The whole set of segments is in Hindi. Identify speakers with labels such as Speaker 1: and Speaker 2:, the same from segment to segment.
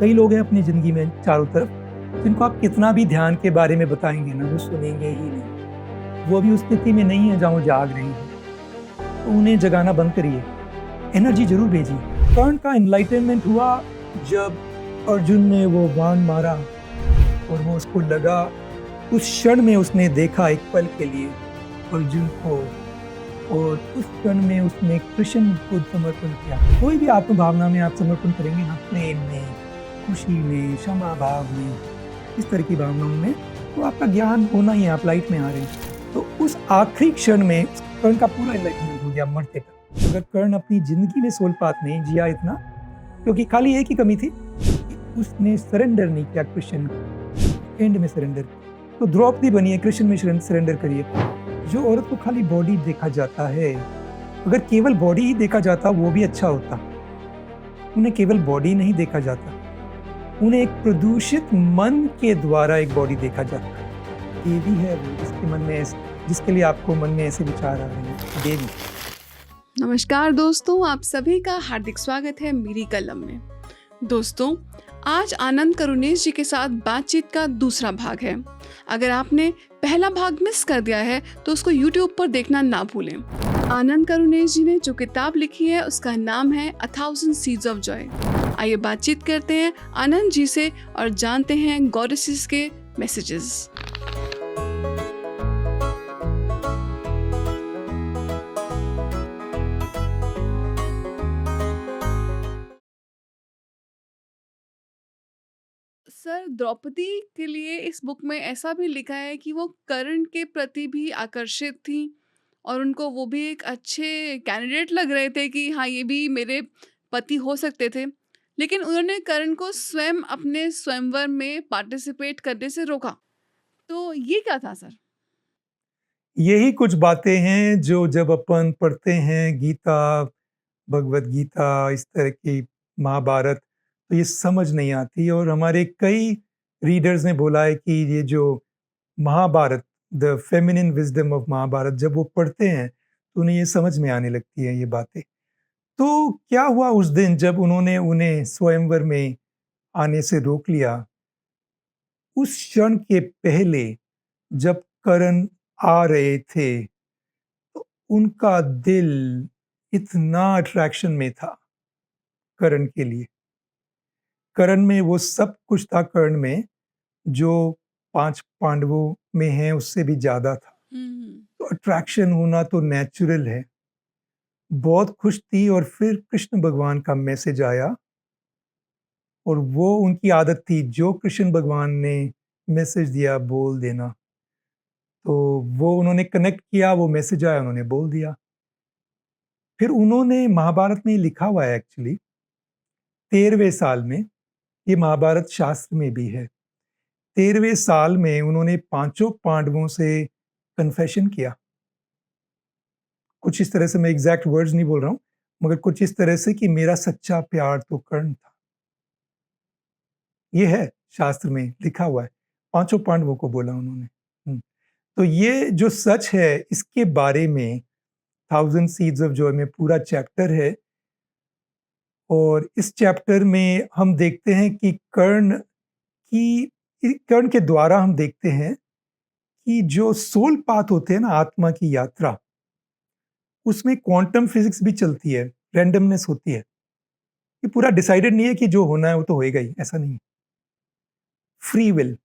Speaker 1: कई लोग हैं अपनी ज़िंदगी में चारों तरफ, जिनको आप कितना भी ध्यान के बारे में बताएँगे ना, वो सुनेंगे ही नहीं। वो अभी उस स्थिति में नहीं है जहाँ वो जाग रही है, तो उन्हें जगाना बंद करिए, एनर्जी ज़रूर भेजिए। कर्ण का एनलाइटनमेंट हुआ जब अर्जुन ने वो बाण मारा और वो उसको लगा, उस क्षण में उसने देखा एक पल के लिए अर्जुन को, और उस क्षण में उसने कृष्ण को समर्पण किया। कोई भी आत्म भावना में आप समर्पण करेंगे ना, प्रेम में, खुशी में, क्षमा भाव में, इस तरह की भावनाओं में, तो आपका ज्ञान होना ही है, आप लाइट में आ रहे हैं। तो उस आखिरी क्षण में कर्ण का पूरा एनलाइटमेंट हो गया मरते तक। अगर कर्ण अपनी जिंदगी में सोलपात नहीं जिया इतना, क्योंकि खाली एक ही कमी थी कि उसने सरेंडर नहीं किया कृष्ण को, एंड में सरेंडर। तो द्रौपदी बनिए, कृष्ण में सरेंडर करिए। जो औरत को खाली बॉडी देखा जाता है, अगर केवल बॉडी ही देखा जाता वो भी अच्छा होता। उन्हें केवल बॉडी नहीं देखा जाता, उन्हें एक प्रदूषित मन के द्वारा एक बॉडी देखा जाता। देवी है वो जिसके मन में जिसके लिए आपको मन में ऐसे विचार आ रहे हैं, देवी।
Speaker 2: नमस्कार दोस्तों, आप सभी का हार्दिक स्वागत है मेरी कलम में। दोस्तों, आज आनंद करुणेश जी के साथ बातचीत का दूसरा भाग है। अगर आपने पहला भाग मिस कर दिया है तो उसको YouTube पर देखना ना भूलें। आनंद करुणेश जी ने जो किताब लिखी है उसका नाम है A Thousand Seeds of Joy। आइए बातचीत करते हैं आनंद जी से और जानते हैं गॉडेसेस के मैसेजेस। सर, द्रौपदी के लिए इस बुक में ऐसा भी लिखा है कि वो कर्ण के प्रति भी आकर्षित थी और उनको वो भी एक अच्छे कैंडिडेट लग रहे थे कि हाँ, ये भी मेरे पति हो सकते थे। लेकिन उन्होंने कर्ण को स्वयं अपने स्वयंवर में पार्टिसिपेट करने से रोका। तो ये क्या था सर?
Speaker 1: यही कुछ बातें हैं जो जब अपन पढ़ते हैं गीता, भगवत गीता, इस तरह की महाभारत, तो ये समझ नहीं आती। और हमारे कई रीडर्स ने बोला है कि ये जो Mahabharata, the feminine wisdom of Mahabharata, जब वो पढ़ते हैं तो उन्हें ये समझ में आने लगती है ये बातें। तो क्या हुआ उस दिन जब उन्होंने उन्हें स्वयंवर में आने से रोक लिया? उस क्षण के पहले जब करण आ रहे थे, तो उनका दिल इतना अट्रैक्शन में था करण के लिए। करण में वो सब कुछ था, कर्ण में जो 5 पांडवों में है उससे भी ज़्यादा था। तो अट्रैक्शन होना तो नेचुरल है। बहुत खुश थी और फिर कृष्ण भगवान का मैसेज आया और वो उनकी आदत थी, जो कृष्ण भगवान ने मैसेज दिया बोल देना। तो वो उन्होंने कनेक्ट किया, वो मैसेज आया, उन्होंने बोल दिया। फिर उन्होंने महाभारत में लिखा हुआ है एक्चुअली 13वें साल में, ये महाभारत शास्त्र में भी है। 13वें साल में उन्होंने पांचों पांडवों से कन्फेशन किया। कुछ इस तरह से, मैं एग्जैक्ट वर्ड्स नहीं बोल रहा हूं, मगर कुछ इस तरह से कि मेरा सच्चा प्यार तो कर्ण था। ये है शास्त्र में लिखा हुआ है, पांचों पांडवों को बोला उन्होंने। तो ये जो सच है इसके बारे में थाउजेंड सीड्स ऑफ जॉय में पूरा चैप्टर है। और इस चैप्टर में हम देखते हैं कि कर्ण के द्वारा हम देखते हैं कि जो सोल पाथ होते हैं ना, आत्मा की यात्रा, उसमें क्वांटम फिजिक्स भी चलती है, रैंडमनेस होती है। ये पूरा डिसाइडेड नहीं है कि जो होना है वो तो होएगा ही, ऐसा नहीं। फ्री विल,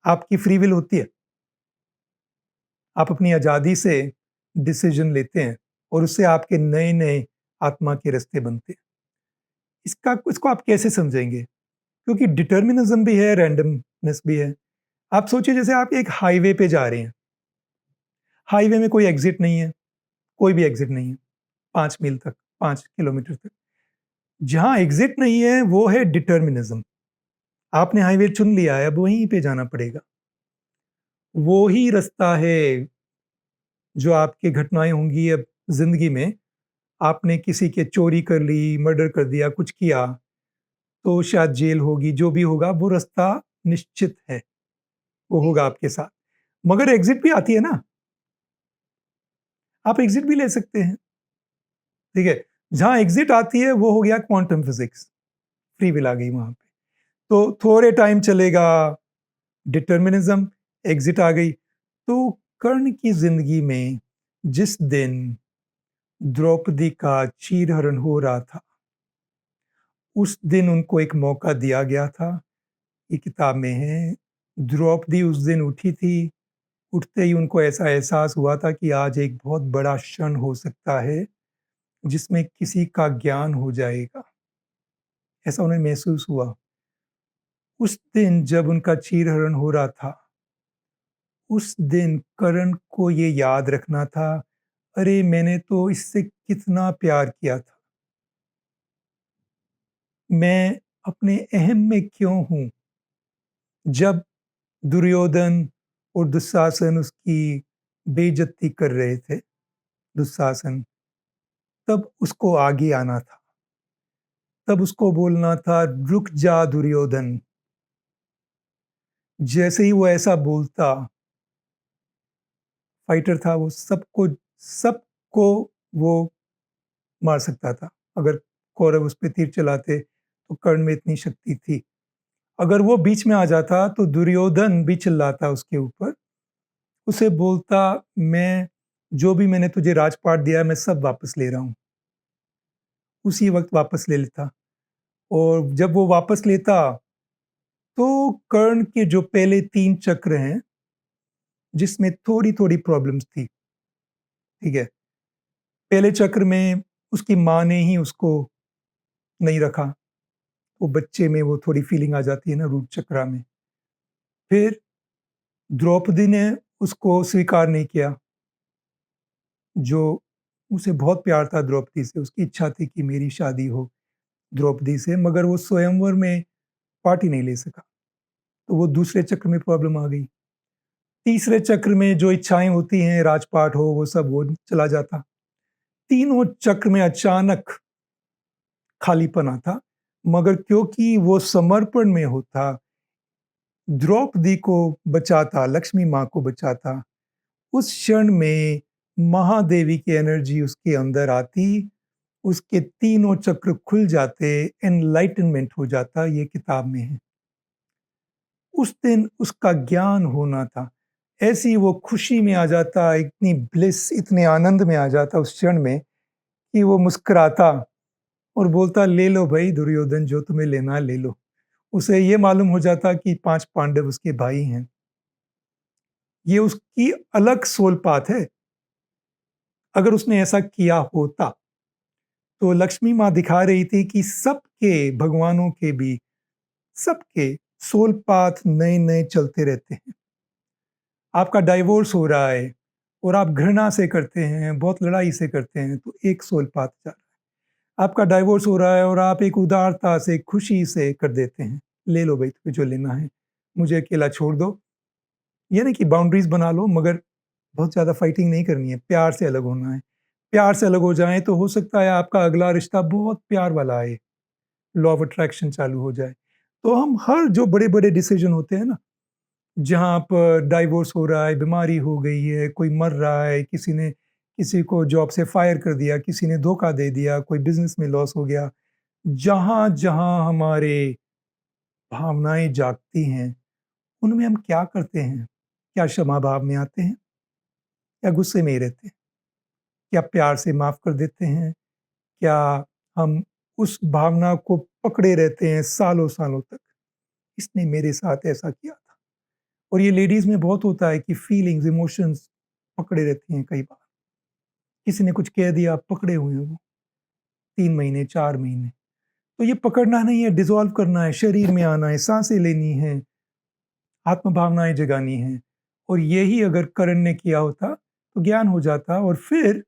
Speaker 1: आपकी फ्री विल होती है, आप अपनी आजादी से डिसीजन लेते हैं और उससे आपके नए नए आत्मा के रास्ते बनते हैं। इसको आप कैसे समझेंगे? क्योंकि डिटर्मिनिज्म भी है, रैंडमनेस भी है। आप सोचिए जैसे आप एक हाईवे पे जा रहे हैं, हाईवे में कोई एग्जिट नहीं है, कोई भी एग्जिट नहीं है 5 मील तक, 5 किलोमीटर तक। जहां एग्जिट नहीं है वो है डिटर्मिनिज्म। आपने हाईवे चुन लिया है, अब वहीं पे जाना पड़ेगा। वो ही रास्ता है जो आपकी घटनाएं होंगी अब जिंदगी में। आपने किसी के चोरी कर ली, मर्डर कर दिया, कुछ किया, तो शायद जेल होगी, जो भी होगा वो रास्ता निश्चित है, वो होगा आपके साथ। मगर एग्जिट भी आती है ना, आप एग्जिट भी ले सकते हैं। ठीक है, जहां एग्जिट आती है वो हो गया क्वांटम फिजिक्स, फ्री विल आ गई वहां पे। तो थोड़े टाइम चलेगा, डिटर्मिनिज्म, एग्जिट आ गई। तो कर्ण की जिंदगी में जिस दिन द्रौपदी का चीरहरण हो रहा था, उस दिन उनको एक मौका दिया गया था। ये किताब में है। द्रौपदी उस दिन उठी थी, उठते ही उनको ऐसा एहसास हुआ था कि आज एक बहुत बड़ा क्षण हो सकता है, जिसमें किसी का ज्ञान हो जाएगा। ऐसा उन्हें महसूस हुआ। उस दिन जब उनका चीरहरण हो रहा था, उस दिन कर्ण को ये याद रखना था, अरे मैंने तो इससे कितना प्यार किया था। मैं अपने अहम में क्यों हूँ? जब दुर्योधन और दुशासन उसकी बेइज्जती कर रहे थे, दुशासन, तब उसको आगे आना था। तब उसको बोलना था, रुक जा दुर्योधन। जैसे ही वो ऐसा बोलता, फाइटर था वो, सबको वो मार सकता था। अगर कौरव उस पे तीर चलाते तो कर्ण में इतनी शक्ति थी। अगर वो बीच में आ जाता तो दुर्योधन भी चिल्लाता उसके ऊपर, उसे बोलता, मैं जो भी मैंने तुझे राजपाट दिया है मैं सब वापस ले रहा हूँ। उसी वक्त वापस ले लेता। और जब वो वापस लेता तो कर्ण के जो पहले 3 चक्र हैं, जिसमें थोड़ी-थोड़ी प्रॉब्लम्स थी, ठीक है? पहले चक्र में उसकी माँ ने ही उसको नहीं रखा। वो बच्चे में वो थोड़ी फीलिंग आ जाती है ना रूट चक्रा में। फिर द्रौपदी ने उसको स्वीकार नहीं किया, जो उसे बहुत प्यार था द्रौपदी से, उसकी इच्छा थी कि मेरी शादी हो द्रौपदी से, मगर वो स्वयंवर में पार्ट ही नहीं ले सका। तो वो दूसरे चक्र में प्रॉब्लम आ गई। तीसरे चक्र में जो इच्छाएं होती हैं, राजपाट हो, वो सब वो चला जाता। तीनों चक्र में अचानक खालीपन आता, मगर क्योंकि वो समर्पण में होता, द्रौपदी को बचाता, लक्ष्मी माँ को बचाता, उस क्षण में महादेवी की एनर्जी उसके अंदर आती, उसके तीनों चक्र खुल जाते, एनलाइटनमेंट हो जाता। ये किताब में है। उस दिन उसका ज्ञान होना था। ऐसी वो खुशी में आ जाता, इतनी ब्लिस, इतने आनंद में आ जाता उस क्षण में कि वो मुस्कुराता और बोलता, ले लो भाई दुर्योधन, जो तुम्हें लेना है ले लो। उसे ये मालूम हो जाता कि 5 पांडव उसके भाई हैं। ये उसकी अलग सोल पाथ है। अगर उसने ऐसा किया होता, तो लक्ष्मी माँ दिखा रही थी कि सबके भगवानों के भी, सबके सोल पाथ नए-नए चलते रहते हैं। आपका डाइवोर्स हो रहा है और आप घृणा से करते हैं, बहुत लड़ाई से करते हैं, तो एक सोल पाथ जा रहा है। आपका डाइवोर्स हो रहा है और आप एक उदारता से, खुशी से कर देते हैं, ले लो भाई तुम्हें जो लेना है, मुझे अकेला छोड़ दो। ये नहीं कि बाउंड्रीज़ बना लो, मगर बहुत ज़्यादा फाइटिंग नहीं करनी है, प्यार से अलग होना है। प्यार से अलग हो जाएँ तो हो सकता है आपका अगला रिश्ता बहुत प्यार वाला आए, लॉ ऑफ अट्रैक्शन चालू हो जाए। तो हम हर जो बड़े-बड़े डिसीज़न होते हैं ना, जहाँ पर डाइवोर्स हो रहा है, बीमारी हो गई है, कोई मर रहा है, किसी ने किसी को जॉब से फायर कर दिया, किसी ने धोखा दे दिया, कोई बिज़नेस में लॉस हो गया। जहाँ-जहाँ हमारे भावनाएँ जागती हैं, उनमें हम क्या करते हैं? क्या क्षमा भाव में आते हैं या गुस्से में ही रहते हैं? क्या प्यार से माफ़ कर देते हैं? क्या हम उस भावना को पकड़े रहते हैं सालों-सालों तक? इसने मेरे साथ ऐसा किया था। और ये लेडीज़ में बहुत होता है कि फीलिंग्स, इमोशंस पकड़े रहती हैं कई बार। किसी ने कुछ कह दिया, आप पकड़े हुए हैं वो 3 महीने, 4 महीने। तो ये पकड़ना नहीं है, डिसॉल्व करना है, शरीर में आना है, साँसें लेनी हैं, आत्म भावनाएँ जगानी हैं। और यही अगर कर्ण ने किया होता, तो ज्ञान हो जाता और फिर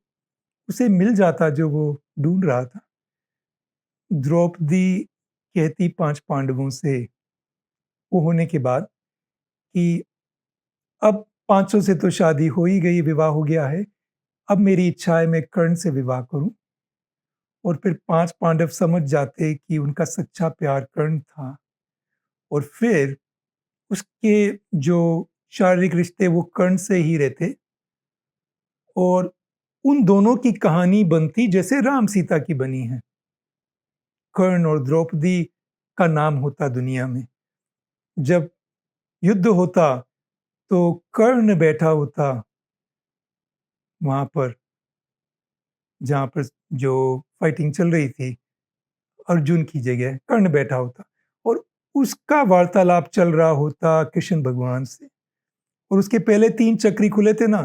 Speaker 1: उसे मिल जाता जो वो ढूँढ रहा था। द्रौपदी कहती 5 पांडवों से वो होने के बाद कि अब 500 से तो शादी हो ही गई, विवाह हो गया है। अब मेरी इच्छा है मैं कर्ण से विवाह करूँ। और फिर 5 पांडव समझ जाते कि उनका सच्चा प्यार कर्ण था और फिर उसके जो शारीरिक रिश्ते वो कर्ण से ही रहते और उन दोनों की कहानी बनती जैसे राम-सीता की बनी है। कर्ण और द्रौपदी का नाम होता दुनिया में। जब युद्ध होता तो कर्ण बैठा होता वहाँ पर, जहाँ पर जो फाइटिंग चल रही थी, अर्जुन की जगह कर्ण बैठा होता और उसका वार्तालाप चल रहा होता कृष्ण भगवान से। और उसके पहले 3 चक्री खुले थे ना,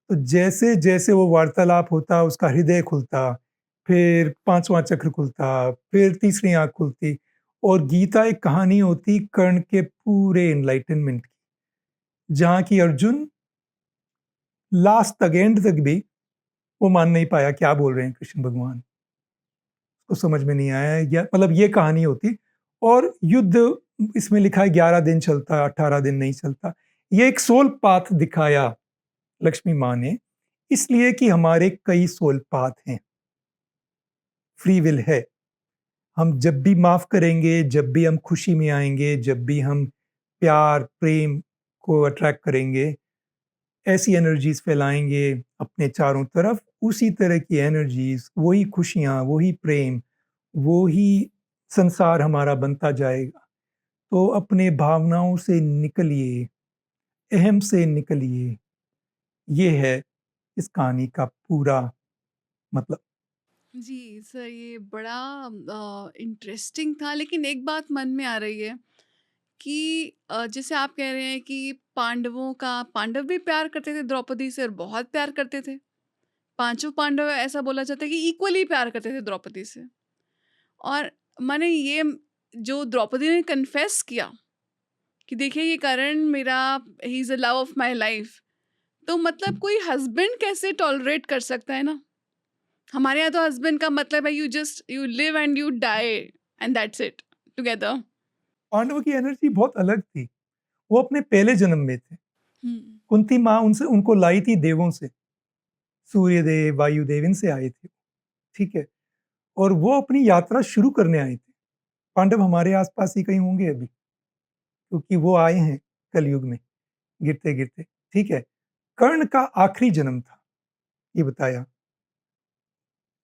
Speaker 1: तो जैसे-जैसे वो वार्तालाप होता, उसका हृदय खुलता, फिर 5वाँ चक्र खुलता, फिर तीसरी आँख खुलती और गीता एक कहानी होती कर्ण के पूरे एनलाइटनमेंट की, जहाँ की अर्जुन लास्ट तक, एंड तक भी वो मान नहीं पाया क्या बोल रहे हैं कृष्ण भगवान। उसको समझ में नहीं आया, या मतलब ये कहानी होती। और युद्ध इसमें लिखा है 11 दिन चलता, 18 दिन नहीं चलता। ये एक सोल पाथ दिखाया लक्ष्मी माँ ने, इसलिए कि हमारे कई सोल पाथ हैं, फ्री विल है। हम जब भी माफ करेंगे, जब भी हम खुशी में आएंगे, जब भी हम प्यार प्रेम को अट्रैक्ट करेंगे, ऐसी एनर्जीज फैलाएंगे अपने चारों तरफ, उसी तरह की एनर्जीज, वही खुशियाँ, वही प्रेम, वही संसार हमारा बनता जाएगा। तो अपने भावनाओं से निकलिए, अहम से निकलिए। ये है इस कहानी का पूरा मतलब।
Speaker 2: जी, सर ये बड़ा इंटरेस्टिंग था, लेकिन एक बात मन में आ रही है कि जैसे आप कह रहे हैं कि पांडव भी प्यार करते थे द्रौपदी से और बहुत प्यार करते थे। पाँचों पांडव ऐसा बोला जाता है कि इक्वली प्यार करते थे द्रौपदी से। और मैंने ये जो द्रौपदी ने कन्फेस किया कि देखिए ये करण मेरा he is the love of my life. तो मतलब कोई हस्बैंड कैसे टॉलरेट कर सकता है ना? हमारे यहाँ तो हस्बैंड का मतलब है you live and you die and that's it together.
Speaker 1: पांडवों की एनर्जी बहुत अलग थी। वो अपने पहले जन्म में थे।
Speaker 2: हुँ।
Speaker 1: कुंती माँ उनसे उनको लाई थी देवों से, सूर्यदेव, वायुदेव इनसे आए थे, ठीक है? और वो अपनी यात्रा शुरू करने आए थे। पांडव हमारे आस-पास ही कहीं होंगे अभी, क्योंकि वो आए हैं कलयुग में, गिरते-गिरते, ठीक है? कर्ण का आखिरी जन्म था, ये बताया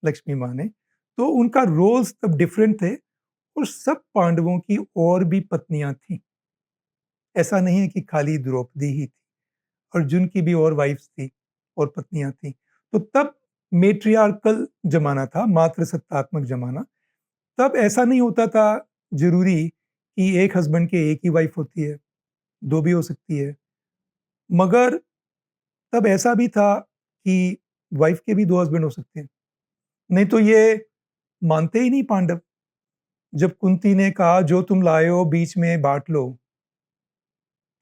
Speaker 1: लक्ष्मी माँ ने। तो उनका रोल्स तब डिफरेंट थे और सब पांडवों की और भी पत्नियाँ थीं। ऐसा नहीं है कि खाली द्रौपदी ही थी, अर्जुन की भी और वाइफ्स थी और पत्नियाँ थीं। तो तब मैट्रियार्कल ज़माना था, मातृसत्तात्मक ज़माना। तब ऐसा नहीं होता था ज़रूरी कि एक हस्बैंड के एक ही वाइफ होती है, 2 भी हो सकती है। मगर तब ऐसा भी था कि वाइफ के भी 2 हस्बैंड हो सकते हैं। नहीं तो ये मानते ही नहीं पांडव। जब कुंती ने कहा जो तुम लाए हो बीच में बाँट लो,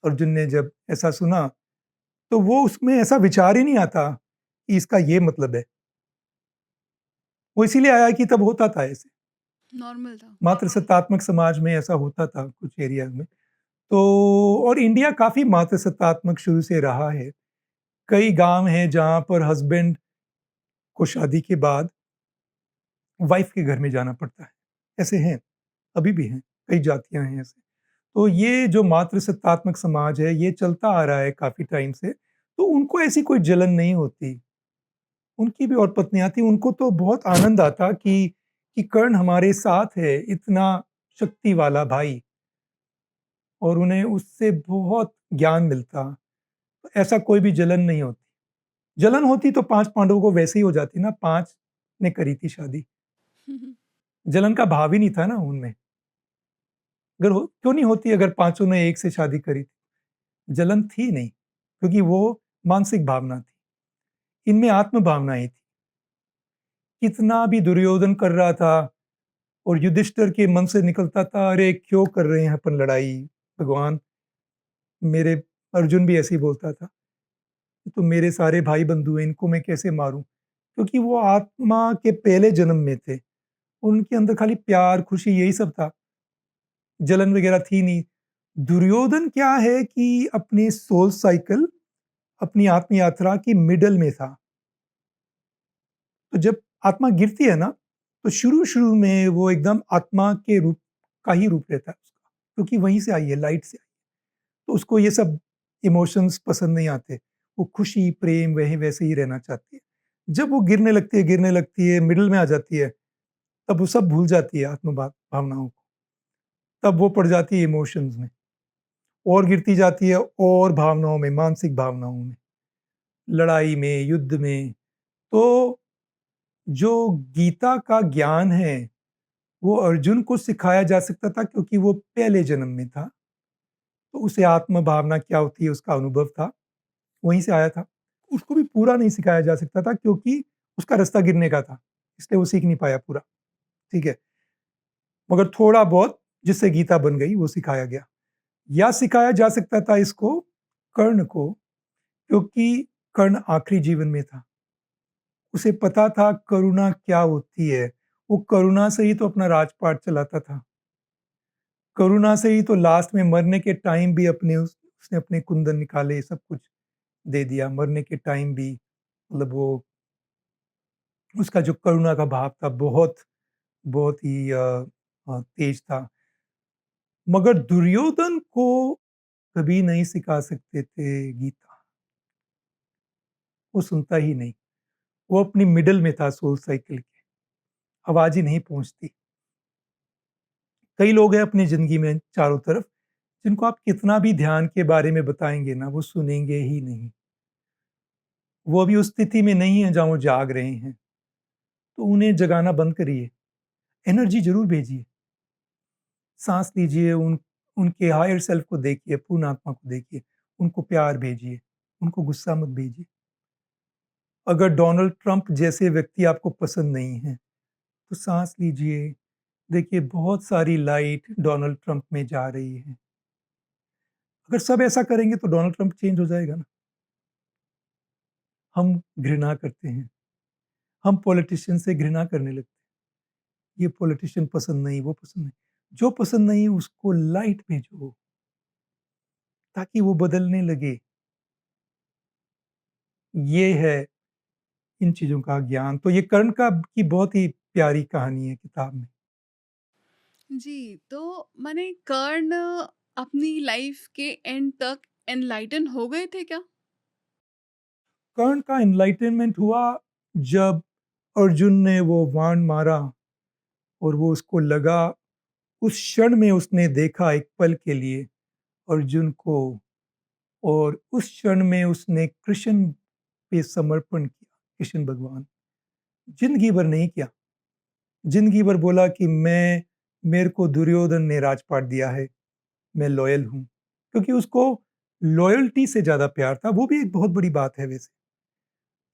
Speaker 1: अर्जुन ने जब ऐसा सुना, तो वो उसमें ऐसा विचार ही नहीं आता कि इसका ये मतलब है। वो इसीलिए आया कि तब होता था ऐसे।
Speaker 2: नॉर्मल था।
Speaker 1: मातृसत्तात्मक समाज में ऐसा होता था कुछ एरिया में। तो और इंडिया काफ़ी मातृसत्तात्मक शुरू से रहा है। कई गाँव हैं जहाँ पर हस्बैंड को शादी के बाद वाइफ के घर में जाना पड़ता है। ऐसे हैं, अभी भी हैं, कई जातियाँ हैं ऐसे। तो ये जो मातृसत्तात्मक समाज है, ये चलता आ रहा है काफ़ी टाइम से, तो उनको ऐसी कोई जलन नहीं होती। उनकी भी और पत्नियाँ थीं, उनको तो बहुत आनंद आता कि कर्ण हमारे साथ है, इतना शक्ति वाला भाई, और उन्हें उससे बहुत ज्ञान मिलता। तो ऐसा कोई भी जलन नहीं होती। जलन होती तो 5 पांडवों को वैसे ही हो जाती ना, 5 ने करी थी शादी। जलन का भाव ही नहीं था ना उनमें। अगर हो क्यों नहीं होती अगर पाँचों ने एक से शादी करी थी? जलन थी नहीं, क्योंकि वो मानसिक भावना थी। इनमें आत्म भावनाएँ थी। कितना भी दुर्योधन कर रहा था और युधिष्ठिर के मन से निकलता था, अरे क्यों कर रहे हैं अपन लड़ाई? भगवान, मेरे अर्जुन भी ऐसे ही बोलता था, तो मेरे सारे भाई बंधु हैं, इनको मैं कैसे मारूँ? क्योंकि वो आत्मा के पहले जन्म में थे। उनके अंदर खाली प्यार, खुशी यही सब था। जलन वगैरह थी नहीं। दुर्योधन क्या है कि अपनी सोल साइकिल, अपनी आत्म यात्रा की मिडल में था। तो जब आत्मा गिरती है ना, तो शुरू-शुरू में वो एकदम आत्मा के रूप का ही रूप रहता है उसका, क्योंकि वहीं से आई है, लाइट से आई है। तो उसको ये सब इमोशंस पसंद नहीं आते। वो खुशी, प्रेम वही वैसे ही रहना चाहती है। जब वो गिरने लगती है, मिडल में आ जाती है, तब वो सब भूल जाती है भावनाओं को। तब वो पड़ जाती है इमोशंस में और गिरती जाती है और भावनाओं में, मानसिक भावनाओं में, लड़ाई में, युद्ध में। तो जो गीता का ज्ञान है, वो अर्जुन को सिखाया जा सकता था क्योंकि वो पहले जन्म में था। तो उसे आत्म भावना क्या होती है उसका अनुभव था, वहीं से आया था। उसको भी पूरा नहीं सिखाया जा सकता था क्योंकि उसका रास्ता गिरने का था, इसलिए वो सीख नहीं पाया पूरा, ठीक है? मगर थोड़ा बहुत जिससे गीता बन गई वो सिखाया गया। या सिखाया जा सकता था इसको कर्ण को, क्योंकि कर्ण आखिरी जीवन में था। उसे पता था करुणा क्या होती है, वो करुणा से ही तो अपना राजपाट चलाता था। करुणा से ही तो लास्ट में मरने के टाइम भी अपने उसने अपने कुंदन निकाले, सब कुछ दे दिया। मरने के टाइम भी मतलब वो उसका जो करुणा का भाव था बहुत, बहुत ही तेज था। मगर दुर्योधन को कभी नहीं सिखा सकते थे गीता, वो सुनता ही नहीं। वो अपनी मिडल में था सोल साइकिल के, आवाज़ ही नहीं पहुँचती। कई लोग हैं अपनी ज़िंदगी में चारों तरफ, जिनको आप कितना भी ध्यान के बारे में बताएँगे ना, वो सुनेंगे ही नहीं। वो अभी उस स्थिति में नहीं है जहाँ वो जाग रहे हैं, तो उन्हें जगाना बंद करिए। एनर्जी ज़रूर भेजिए, साँस लीजिए, उनके हायर सेल्फ को देखिए, पूर्ण आत्मा को देखिए, उनको प्यार भेजिए, उनको गुस्सा मत भेजिए। अगर डोनाल्ड ट्रंप जैसे व्यक्ति आपको पसंद नहीं हैं, तो साँस लीजिए, देखिए बहुत सारी लाइट डोनाल्ड ट्रंप में जा रही है। अगर सब ऐसा करेंगे तो डोनाल्ड ट्रंप चेंज हो जाएगा ना। हम घृणा करते हैं, हम पॉलिटिशियन से घृणा करने लगते हैं। ये पॉलिटिशियन पसंद नहीं, वो पसंद नहीं। जो पसंद नहीं उसको लाइट भेजो, ताकि वो बदलने लगे। ये है इन चीज़ों का ज्ञान। तो ये कर्ण का की बहुत ही प्यारी कहानी है किताब में।
Speaker 2: जी, तो माने कर्ण अपनी लाइफ के एंड तक एनलाइटन हो गए थे क्या?
Speaker 1: कर्ण का एनलाइटनमेंट हुआ जब अर्जुन ने वो बाण मारा और वो उसको लगा, उस क्षण में उसने देखा एक पल के लिए अर्जुन को, और उस क्षण में उसने कृष्ण पे समर्पण किया, कृष्ण भगवान। ज़िंदगी भर नहीं किया, ज़िंदगी भर बोला कि मेरे को दुर्योधन ने राजपाट दिया है, मैं लॉयल हूँ। क्योंकि उसको लॉयल्टी से ज़्यादा प्यार था, वो भी एक बहुत बड़ी बात है वैसे।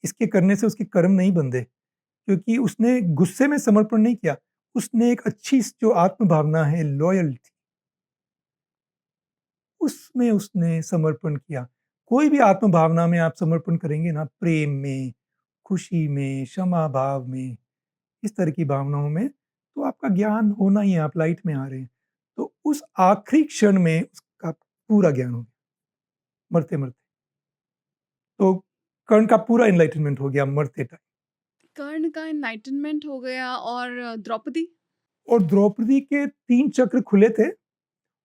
Speaker 1: इसके करने से उसके कर्म नहीं बंधे, क्योंकि उसने गुस्से में समर्पण नहीं किया, उसने एक अच्छी जो आत्म भावना है लॉयल्टी, उसमें उसने समर्पण किया। कोई भी आत्म भावना में आप समर्पण करेंगे ना, प्रेम में, खुशी में, क्षमा भाव में, इस तरह की भावनाओं में, तो आपका ज्ञान होना ही है, आप लाइट में आ रहे हैं। तो उस आखिरी क्षण में उसका पूरा ज्ञान हो गया, मरते-मरते। तो कर्ण का पूरा एनलाइटनमेंट हो गया मरते टाइम।
Speaker 2: कर्ण का एनलाइटनमेंट हो गया और द्रौपदी?
Speaker 1: और द्रौपदी के 3 चक्र खुले थे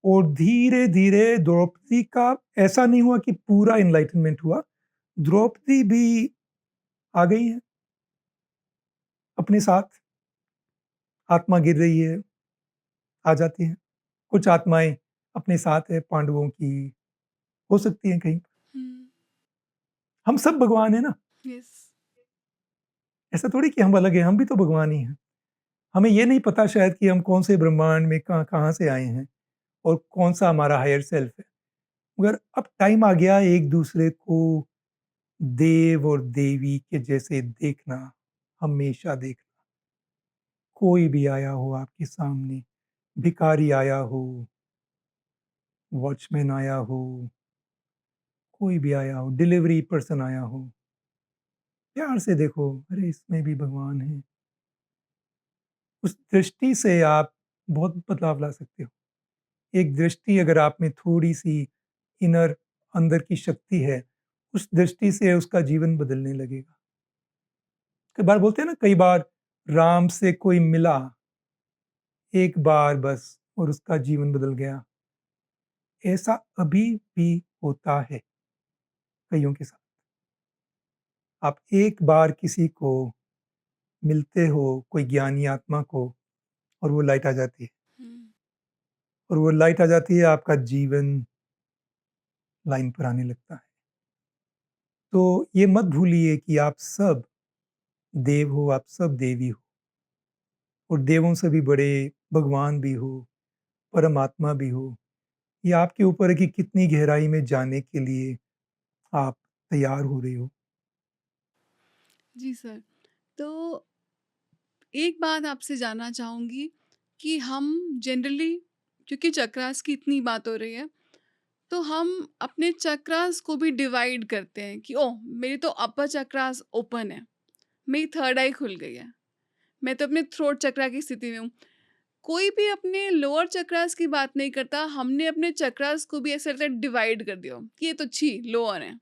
Speaker 1: और धीरे-धीरे द्रौपदी का ऐसा नहीं हुआ कि पूरा एनलाइटनमेंट हुआ। द्रौपदी भी आ गई हैं अपने साथ, आत्मा गिर रही है, आ जाती हैं। कुछ आत्माएँ अपने साथ हैं पांडवों की, हो सकती हैं कहीं।
Speaker 2: हुँ,
Speaker 1: हम सब भगवान हैं ना,
Speaker 2: यस।
Speaker 1: ऐसा थोड़ी कि हम अलग हैं, हम भी तो भगवान ही हैं। हमें ये नहीं पता शायद कि हम कौन से ब्रह्मांड में कहाँ से आए हैं और कौन-सा हमारा हायर सेल्फ है। मगर अब टाइम आ गया एक-दूसरे को देव और देवी के जैसे देखना, हमेशा देखना। कोई भी आया हो आपके सामने, भिखारी आया हो, वॉचमैन आया हो, कोई भी आया हो, डिलिवरी पर्सन आया हो, प्यार से देखो, अरे इसमें भी भगवान है। उस दृष्टि से आप बहुत बदलाव ला सकते हो। एक दृष्टि अगर आप में थोड़ी-सी इनर अंदर की शक्ति है, उस दृष्टि से उसका जीवन बदलने लगेगा। कई बार बोलते हैं ना, कई बार राम से कोई मिला, एक बार बस, और उसका जीवन बदल गया। ऐसा अभी भी होता है कइयों के साथ। आप एक बार किसी को मिलते हो, कोई ज्ञानी आत्मा को, और वो लाइट आ जाती है।
Speaker 2: हुँ,
Speaker 1: और वो लाइट आ जाती है, आपका जीवन लाइन पर आने लगता है। तो ये मत भूलिए कि आप सब देव हो, आप सब देवी हो और देवों से भी बड़े भगवान भी हो, परमात्मा भी हो। ये आपके ऊपर है कि कितनी गहराई में जाने के लिए आप तैयार हो रहे हो।
Speaker 2: जी सर। तो एक बात आपसे जानना चाहूँगी कि हम जनरली, क्योंकि चक्रास की इतनी बात हो रही है, तो हम अपने चक्रास को भी डिवाइड करते हैं कि ओह! मेरी तो अपर चक्रास ओपन है, मेरी थर्ड आई खुल गई है, मैं तो अपने थ्रोट चक्रा की स्थिति में हूँ। कोई भी अपने लोअर चक्रास की बात नहीं करता, हमने अपने चक्रास को भी ऐसा लगता है डिवाइड कर दिया हो कि ये तो छी लोअर है,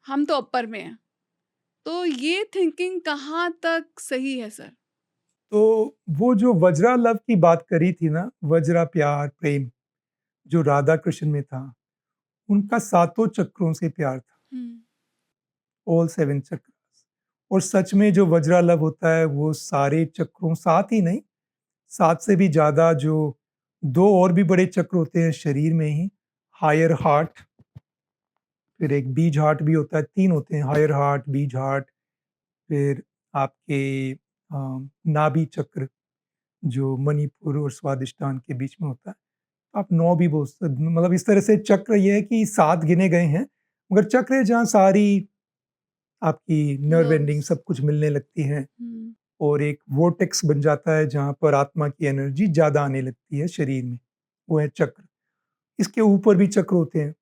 Speaker 2: हम तो अपर में हैं। तो ये थिंकिंग कहाँ तक सही है सर?
Speaker 1: तो वो जो वज्रा लव की बात करी थी ना, वज्रा प्यार, प्रेम, जो राधा कृष्ण में था, उनका सातों चक्रों से प्यार था,
Speaker 2: हुँ।
Speaker 1: ऑल 7 चक्रास। और सच में जो वज्रा लव होता है, वो सारे चक्रों 7 ही नहीं, 7 से भी ज़्यादा जो 2 और भी बड़े चक्र होते हैं शरीर में ही, हायर हार्ट, फिर एक बीज हार्ट भी होता है, 3 होते हैं, हायर हार्ट, बीज हार्ट, फिर आपके नाभि चक्र जो मणिपुर और स्वादिष्टान के बीच में होता है। आप 9 भी बोल मतलब इस तरह से चक्र ये है कि 7 गिने गए हैं, मगर चक्र है जहाँ सारी आपकी नर्व एंडिंग
Speaker 2: नर्व्स।
Speaker 1: सब कुछ मिलने लगती हैं
Speaker 2: हुँ।
Speaker 1: और एक वोर्टेक्स बन जाता है जहाँ पर आत्मा की एनर्जी ज़्यादा आने लगती है शरीर में, वो है चक्र। इसके ऊपर भी चक्र होते हैं,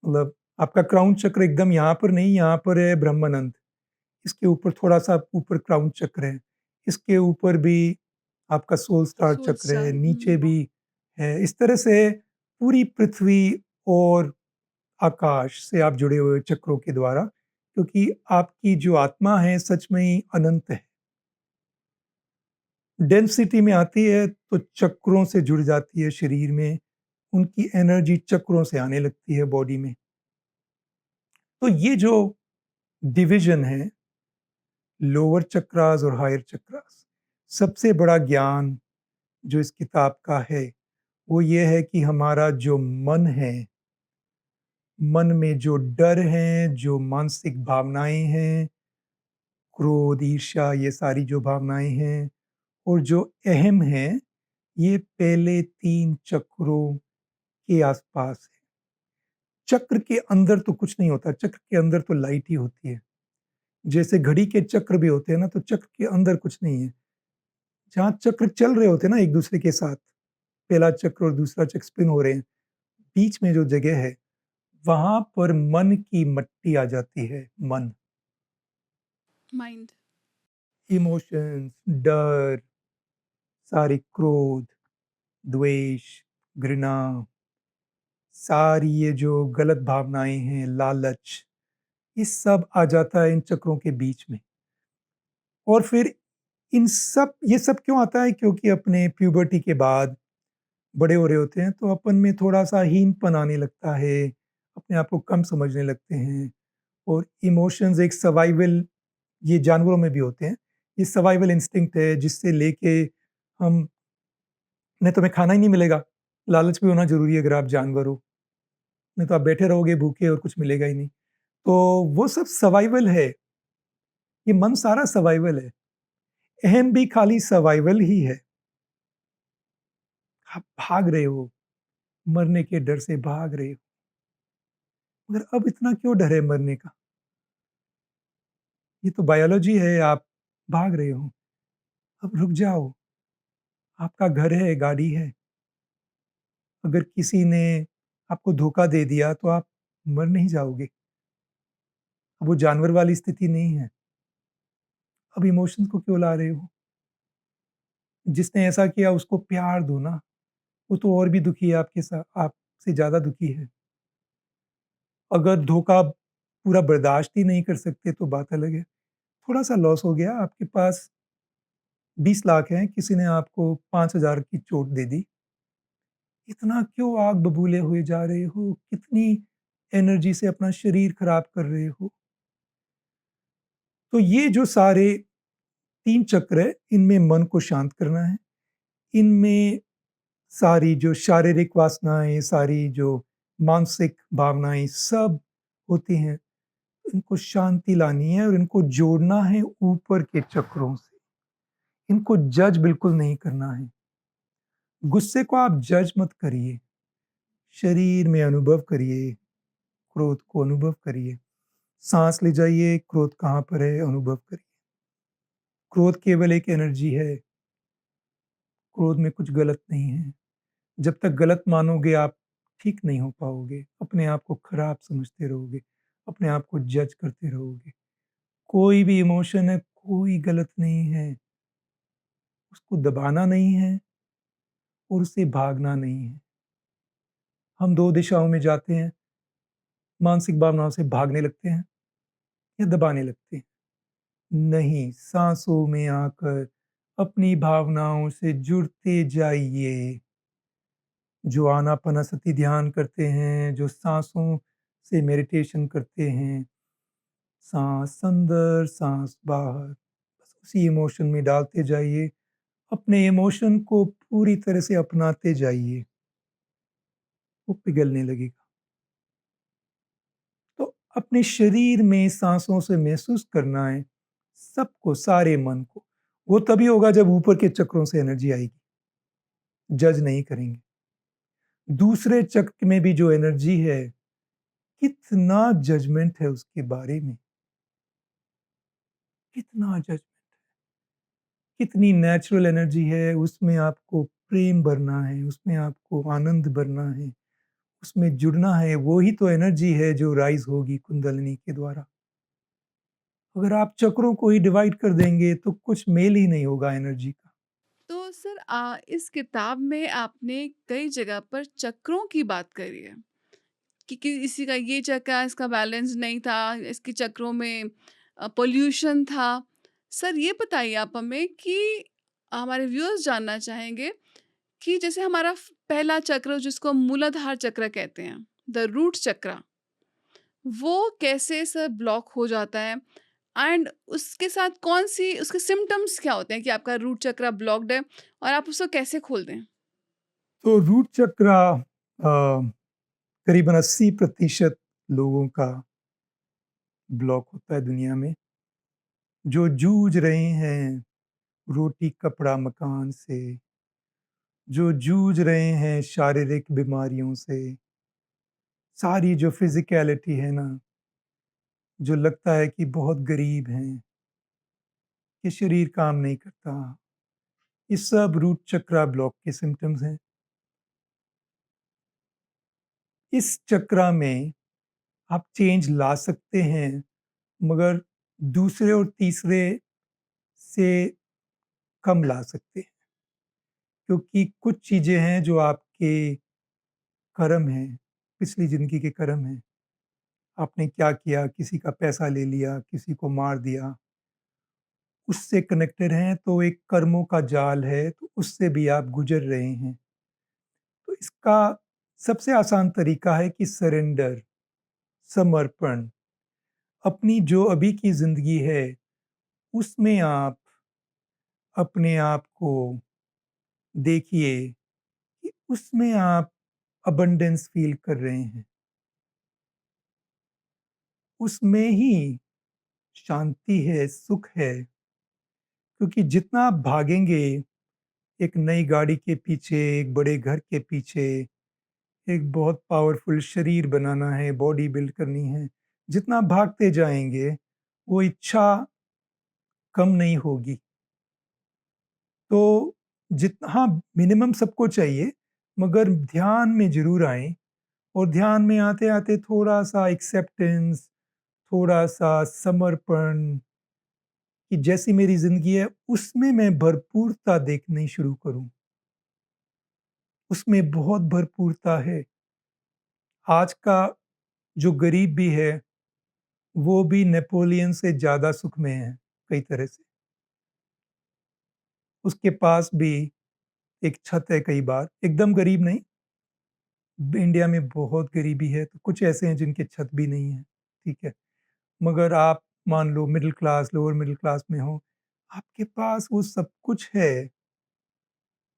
Speaker 1: मतलब आपका क्राउन चक्र एकदम यहाँ पर नहीं, यहाँ पर है ब्रह्मानंद, इसके ऊपर थोड़ा-सा ऊपर क्राउन चक्र है, इसके ऊपर भी आपका सोल स्टार
Speaker 2: सोल
Speaker 1: चक्र है,
Speaker 2: स्टार।
Speaker 1: नीचे
Speaker 2: हुँ।
Speaker 1: भी है। इस तरह से पूरी पृथ्वी और आकाश से आप जुड़े हुए हो चक्रों के द्वारा, क्योंकि आपकी जो आत्मा है सच में ही अनंत है। डेंसिटी में आती है तो चक्रों से जुड़ जाती है शरीर में, उनकी एनर्जी चक्रों से आने लगती है बॉडी में। तो ये जो डिवीज़न है, लोअर चक्रास और हायर चक्रास, सबसे बड़ा ज्ञान जो इस किताब का है, वो ये है कि हमारा जो मन है, मन में जो डर हैं, जो मानसिक भावनाएँ हैं, क्रोध, ईर्ष्या, ये सारी जो भावनाएँ हैं और जो अहम हैं, ये पहले 3 चक्रों के आसपास है। चक्र के अंदर तो कुछ नहीं होता, चक्र के अंदर तो लाइट ही होती है। जैसे घड़ी के चक्र भी होते हैं ना, तो चक्र के अंदर कुछ नहीं है। जहाँ चक्र चल रहे होते हैं ना एक-दूसरे के साथ, पहला चक्र और दूसरा चक्र स्पिन हो रहे हैं, बीच में जो जगह है, वहाँ पर मन की मट्टी आ जाती है, मन।
Speaker 2: माइंड।
Speaker 1: इमोशंस, डर, सारे क्रोध, द्वेष, घृणा, सारी ये जो गलत भावनाएँ हैं, लालच, ये सब आ जाता है इन चक्रों के बीच में। और फिर इन सब ये सब क्यों आता है? क्योंकि अपने प्यूबर्टी के बाद बड़े हो रहे होते हैं, तो अपन में थोड़ा-सा हीनपन आने लगता है, अपने आप को कम समझने लगते हैं और इमोशंस एक सर्वाइवल, ये जानवरों में भी होते हैं। ये सर्वाइवल इंस्टिंक्ट है जिससे लेके हम, नहीं तुम्हें खाना ही नहीं मिलेगा, लालच भी होना ज़रूरी है अगर आप जानवर हो, नहीं तो आप बैठे रहोगे भूखे और कुछ मिलेगा ही नहीं। तो वो सब सर्वाइवल है, ये मन सारा सर्वाइवल है। अहम भी खाली सर्वाइवल ही है। आप भाग रहे हो, मरने के डर से भाग रहे हो, मगर अब इतना क्यों डर है मरने का? ये तो बायोलॉजी है, आप भाग रहे हो। अब रुक जाओ, आपका घर है, गाड़ी है, अगर किसी ने आपको धोखा दे दिया तो आप मर नहीं जाओगे। अब वो जानवर वाली स्थिति नहीं है। अब इमोशंस को क्यों ला रहे हो? जिसने ऐसा किया उसको प्यार दो ना, वो तो और भी दुखी है आपके आपसे ज़्यादा दुखी है। अगर धोखा पूरा बर्दाश्त ही नहीं कर सकते तो बात अलग है। थोड़ा-सा लॉस हो गया, आपके पास 20 लाख हैं, किसी ने आपको 5,000 की चोट दे दी। इतना क्यों आग बबूले हुए जा रहे हो? कितनी एनर्जी से अपना शरीर खराब कर रहे हो? तो ये जो सारे 3 चक्र है, इनमें मन को शांत करना है। इनमें सारी जो शारीरिक वासनाएँ, सारी जो मानसिक भावनाएँ सब होती हैं, इनको शांति लानी है और इनको जोड़ना है ऊपर के चक्रों से। इनको जज बिल्कुल नहीं करना है। गुस्से को आप जज मत करिए, शरीर में अनुभव करिए, क्रोध को अनुभव करिए। साँस ले जाइए, क्रोध कहाँ पर है अनुभव करिए। क्रोध केवल एक एनर्जी है, क्रोध में कुछ गलत नहीं है। जब तक गलत मानोगे आप ठीक नहीं हो पाओगे, अपने आप को खराब समझते रहोगे, अपने आप को जज करते रहोगे। कोई भी इमोशन है, कोई गलत नहीं है, उसको दबाना नहीं है और उससे भागना नहीं है। हम 2 दिशाओं में जाते हैं, मानसिक भावनाओं से भागने लगते हैं या दबाने लगते हैं। नहीं, साँसों में आकर अपनी भावनाओं से जुड़ते जाइए। जो आनापानसति ध्यान करते हैं, जो साँसों से मेडिटेशन करते हैं, साँस अंदर, साँस बाहर, बस उसी इमोशन में डालते जाइए। अपने इमोशन को पूरी तरह से अपनाते जाइए, वो पिघलने लगेगा। तो अपने शरीर में साँसों से महसूस करना है, सबको, सारे मन को। वो तभी होगा जब ऊपर के चक्रों से एनर्जी आएगी, जज नहीं करेंगे। दूसरे चक्र में भी जो एनर्जी है, कितना जजमेंट है उसके बारे में, कितना जजमेंट, कितनी नेचुरल एनर्जी है, उसमें आपको प्रेम भरना है, उसमें आपको आनंद भरना है, उसमें जुड़ना है, वो ही तो एनर्जी है जो राइज़ होगी कुंडलिनी के द्वारा। अगर आप चक्रों को ही डिवाइड कर देंगे तो कुछ मेल ही नहीं होगा एनर्जी का।
Speaker 2: तो सर इस किताब में आपने कई जगह पर चक्रों की बात करी है कि इसी का ये चक्र इसका बैलेंस नहीं था, इसके चक्रों में पॉल्यूशन था। सर ये बताइए आप हमें कि हमारे व्यूअर्स जानना चाहेंगे कि जैसे हमारा पहला चक्र जिसको मूलाधार चक्र कहते हैं, द रूट चक्र, वो कैसे सर ब्लॉक हो जाता है एंड उसके साथ कौन सी उसके सिम्टम्स क्या होते हैं कि आपका रूट चक्र ब्लॉक्ड है और आप उसको कैसे खोल दें?
Speaker 1: तो रूट चक्र करीबन 80% लोगों का ब्लॉक होता है दुनिया में, जो जूझ रहे हैं रोटी, कपड़ा, मकान से, जो जूझ रहे हैं शारीरिक बीमारियों से, सारी जो फिज़िकैलिटी है ना, जो लगता है कि बहुत गरीब हैं, कि शरीर काम नहीं करता, ये सब रूट चक्र ब्लॉक के सिम्पटम्स हैं। इस चक्र में आप चेंज ला सकते हैं, मगर दूसरे और तीसरे से कम ला सकते हैं, क्योंकि कुछ चीज़ें हैं जो आपके कर्म हैं, पिछली ज़िंदगी के कर्म हैं। आपने क्या किया, किसी का पैसा ले लिया, किसी को मार दिया, उससे कनेक्टेड हैं, तो एक कर्मों का जाल है, तो उससे भी आप गुज़र रहे हैं। तो इसका सबसे आसान तरीका है कि सरेंडर, समर्पण, अपनी जो अभी की ज़िंदगी है, उसमें आप अपने आप को देखिए कि उसमें आप अबंडेंस फ़ील कर रहे हैं। उसमें ही शांति है, सुख है, क्योंकि जितना आप भागेंगे एक नई गाड़ी के पीछे, एक बड़े घर के पीछे, एक बहुत पावरफुल शरीर बनाना है, बॉडी बिल्ड करनी है, जितना भागते जाएँगे, वो इच्छा कम नहीं होगी। तो हाँ, मिनिमम सबको चाहिए, मगर ध्यान में ज़रूर आएँ और ध्यान में आते-आते थोड़ा-सा एक्सेप्टेंस, थोड़ा-सा समर्पण कि जैसी मेरी ज़िंदगी है, उसमें मैं भरपूरता देखनी शुरू करूँ। उसमें बहुत भरपूरता है। आज का जो गरीब भी है, वो भी नेपोलियन से ज़्यादा सुख में है, कई तरह से। उसके पास भी एक छत है कई बार, एकदम गरीब नहीं, इंडिया में बहुत गरीबी है, तो कुछ ऐसे हैं जिनके छत भी नहीं है, ठीक है? मगर आप मान लो middle class, lower middle class में हो, आपके पास वो सब कुछ है,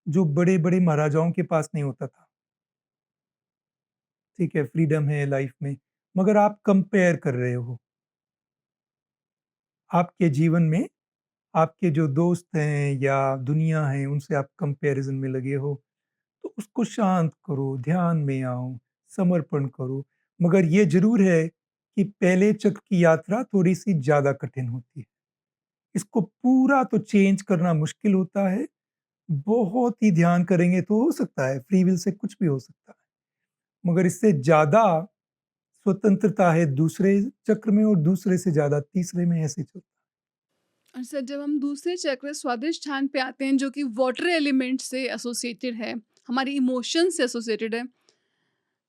Speaker 1: जो बड़े-बड़े महाराजाओं के पास नहीं होता था। ठीक है, फ्रीडम है लाइफ में, मगर आप कंपेयर कर रहे हो। आपके जीवन में आपके जो दोस्त हैं या दुनिया है, उनसे आप कंपैरिज़न में लगे हो, तो उसको शांत करो, ध्यान में आओ, समर्पण करो। मगर ये ज़रूर है कि पहले चक्र की यात्रा थोड़ी-सी ज़्यादा कठिन होती है। इसको पूरा तो चेंज करना मुश्किल होता है, बहुत ही ध्यान करेंगे तो हो सकता है, फ्री विल से कुछ भी हो सकता है। मगर इससे ज़्यादा स्वतंत्रता है दूसरे चक्र में और दूसरे से ज़्यादा तीसरे में, ऐसे चलता है।
Speaker 2: और सर जब हम दूसरे चक्र स्वादिष्ट स्थान पे आते हैं जो कि वाटर एलिमेंट से एसोसिएटेड है, हमारे इमोशन से एसोसिएटेड है,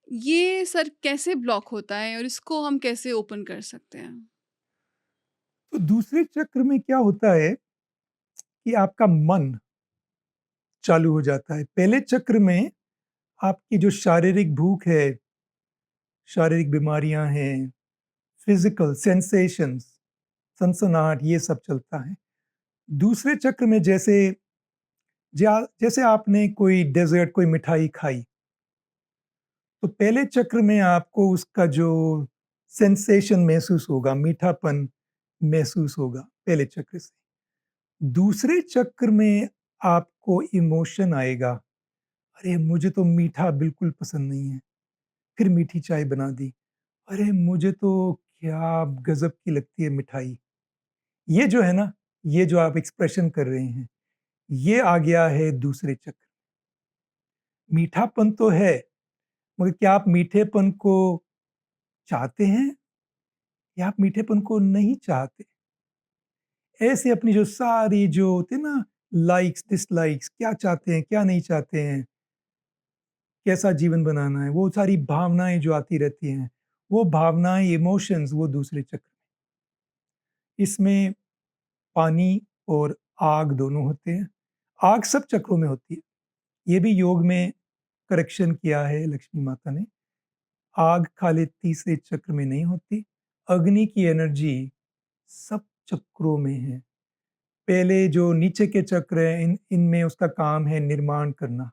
Speaker 2: ये सर कैसे ब्लॉक होता है और इसको हम कैसे ओपन कर सकते हैं?
Speaker 1: तो दूसरे चक्र में क्या होता है कि आपका मन चालू हो जाता है। पहले चक्र में आपकी जो शारीरिक भूख है, शारीरिक बीमारियाँ हैं, फिज़िकल सेंसेशंस, सनसनाहट, ये सब चलता है। दूसरे चक्र में जैसे आपने कोई डेज़र्ट, कोई मिठाई खाई, तो पहले चक्र में आपको उसका जो सेंसेशन महसूस होगा, मीठापन महसूस होगा पहले चक्र से। दूसरे चक्र में आपको इमोशन आएगा, अरे! मुझे तो मीठा बिल्कुल पसंद नहीं है। फिर मीठी चाय बना दी। अरे! मुझे तो क्या गज़ब की लगती है मिठाई। ये जो है ना, ये जो आप एक्सप्रेशन कर रहे हैं, ये आ गया है दूसरे चक्र। मीठापन तो है, मगर क्या आप मीठेपन को चाहते हैं या आप मीठेपन को नहीं चाहते? ऐसे अपनी जो सारी जो होते हैं ना, लाइक्स, डिसलाइक्स, क्या चाहते हैं, क्या नहीं चाहते हैं, कैसा जीवन बनाना है, वो सारी भावनाएँ जो आती रहती हैं, वो भावनाएँ, इमोशंस, वो दूसरे चक्र। इसमें पानी और आग दोनों होते हैं। आग सब चक्रों में होती है। ये भी योग में करेक्शन किया है लक्ष्मी माता ने। आग खाली तीसरे चक्र में नहीं होती। अग्नि की एनर्जी सब चक्रों में है। पहले जो नीचे के चक्र हैं, इनमें उसका काम है निर्माण करना।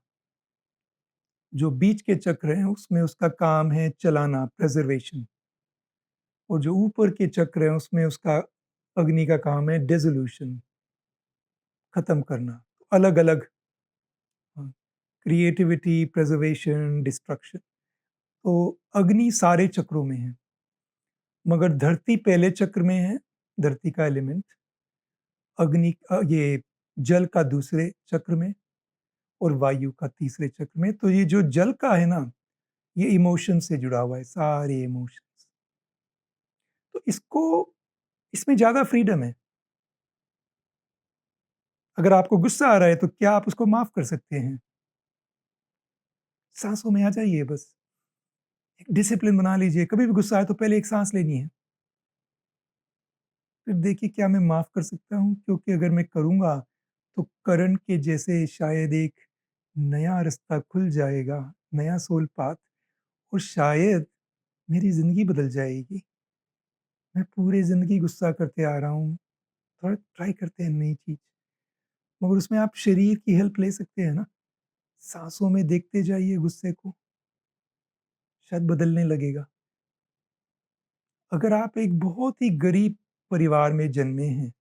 Speaker 1: जो बीच के चक्र हैं, उसमें उसका काम है चलाना, प्रिज़र्वेशन। और जो ऊपर के चक्र हैं, उसमें उसका अग्नि का काम है डिसोल्यूशन, खत्म करना। अलग-अलग क्रिएटिविटी, प्रिजर्वेशन, डिस्ट्रक्शन। तो अग्नि सारे चक्रों में है, मगर धरती पहले चक्र में है, धरती का एलिमेंट। ये जल का दूसरे चक्र में और वायु का तीसरे चक्र में। तो ये जो जल का है ना, ये इमोशन से जुड़ा हुआ है, सारे इमोशंस। तो इसमें ज़्यादा फ्रीडम है। अगर आपको गुस्सा आ रहा है, तो क्या आप उसको माफ़ कर सकते हैं? साँसों में आ जाइए बस। एक डिसिप्लिन बना लीजिए, कभी भी गुस्सा आए तो पहले एक साँस लेनी है। फिर देखिए क्या मैं माफ़ कर सकता हूँ? क्योंकि अगर मैं करूँगा, तो करण के जैसे शायद एक नया रास्ता खुल जाएगा, नया सोल पाथ, और शायद मेरी ज़िंदगी बदल जाएगी। मैं पूरी ज़िंदगी गुस्सा करते आ रहा हूँ, थोड़ा ट्राई करते हैं नई चीज़। मगर उसमें आप शरीर की हेल्प ले सकते हैं ना? साँसों में देखते जाइए गुस्से को, शायद बदलने लगेगा। अगर आप एक बहुत ही गरीब परिवार में जन्मे हैं,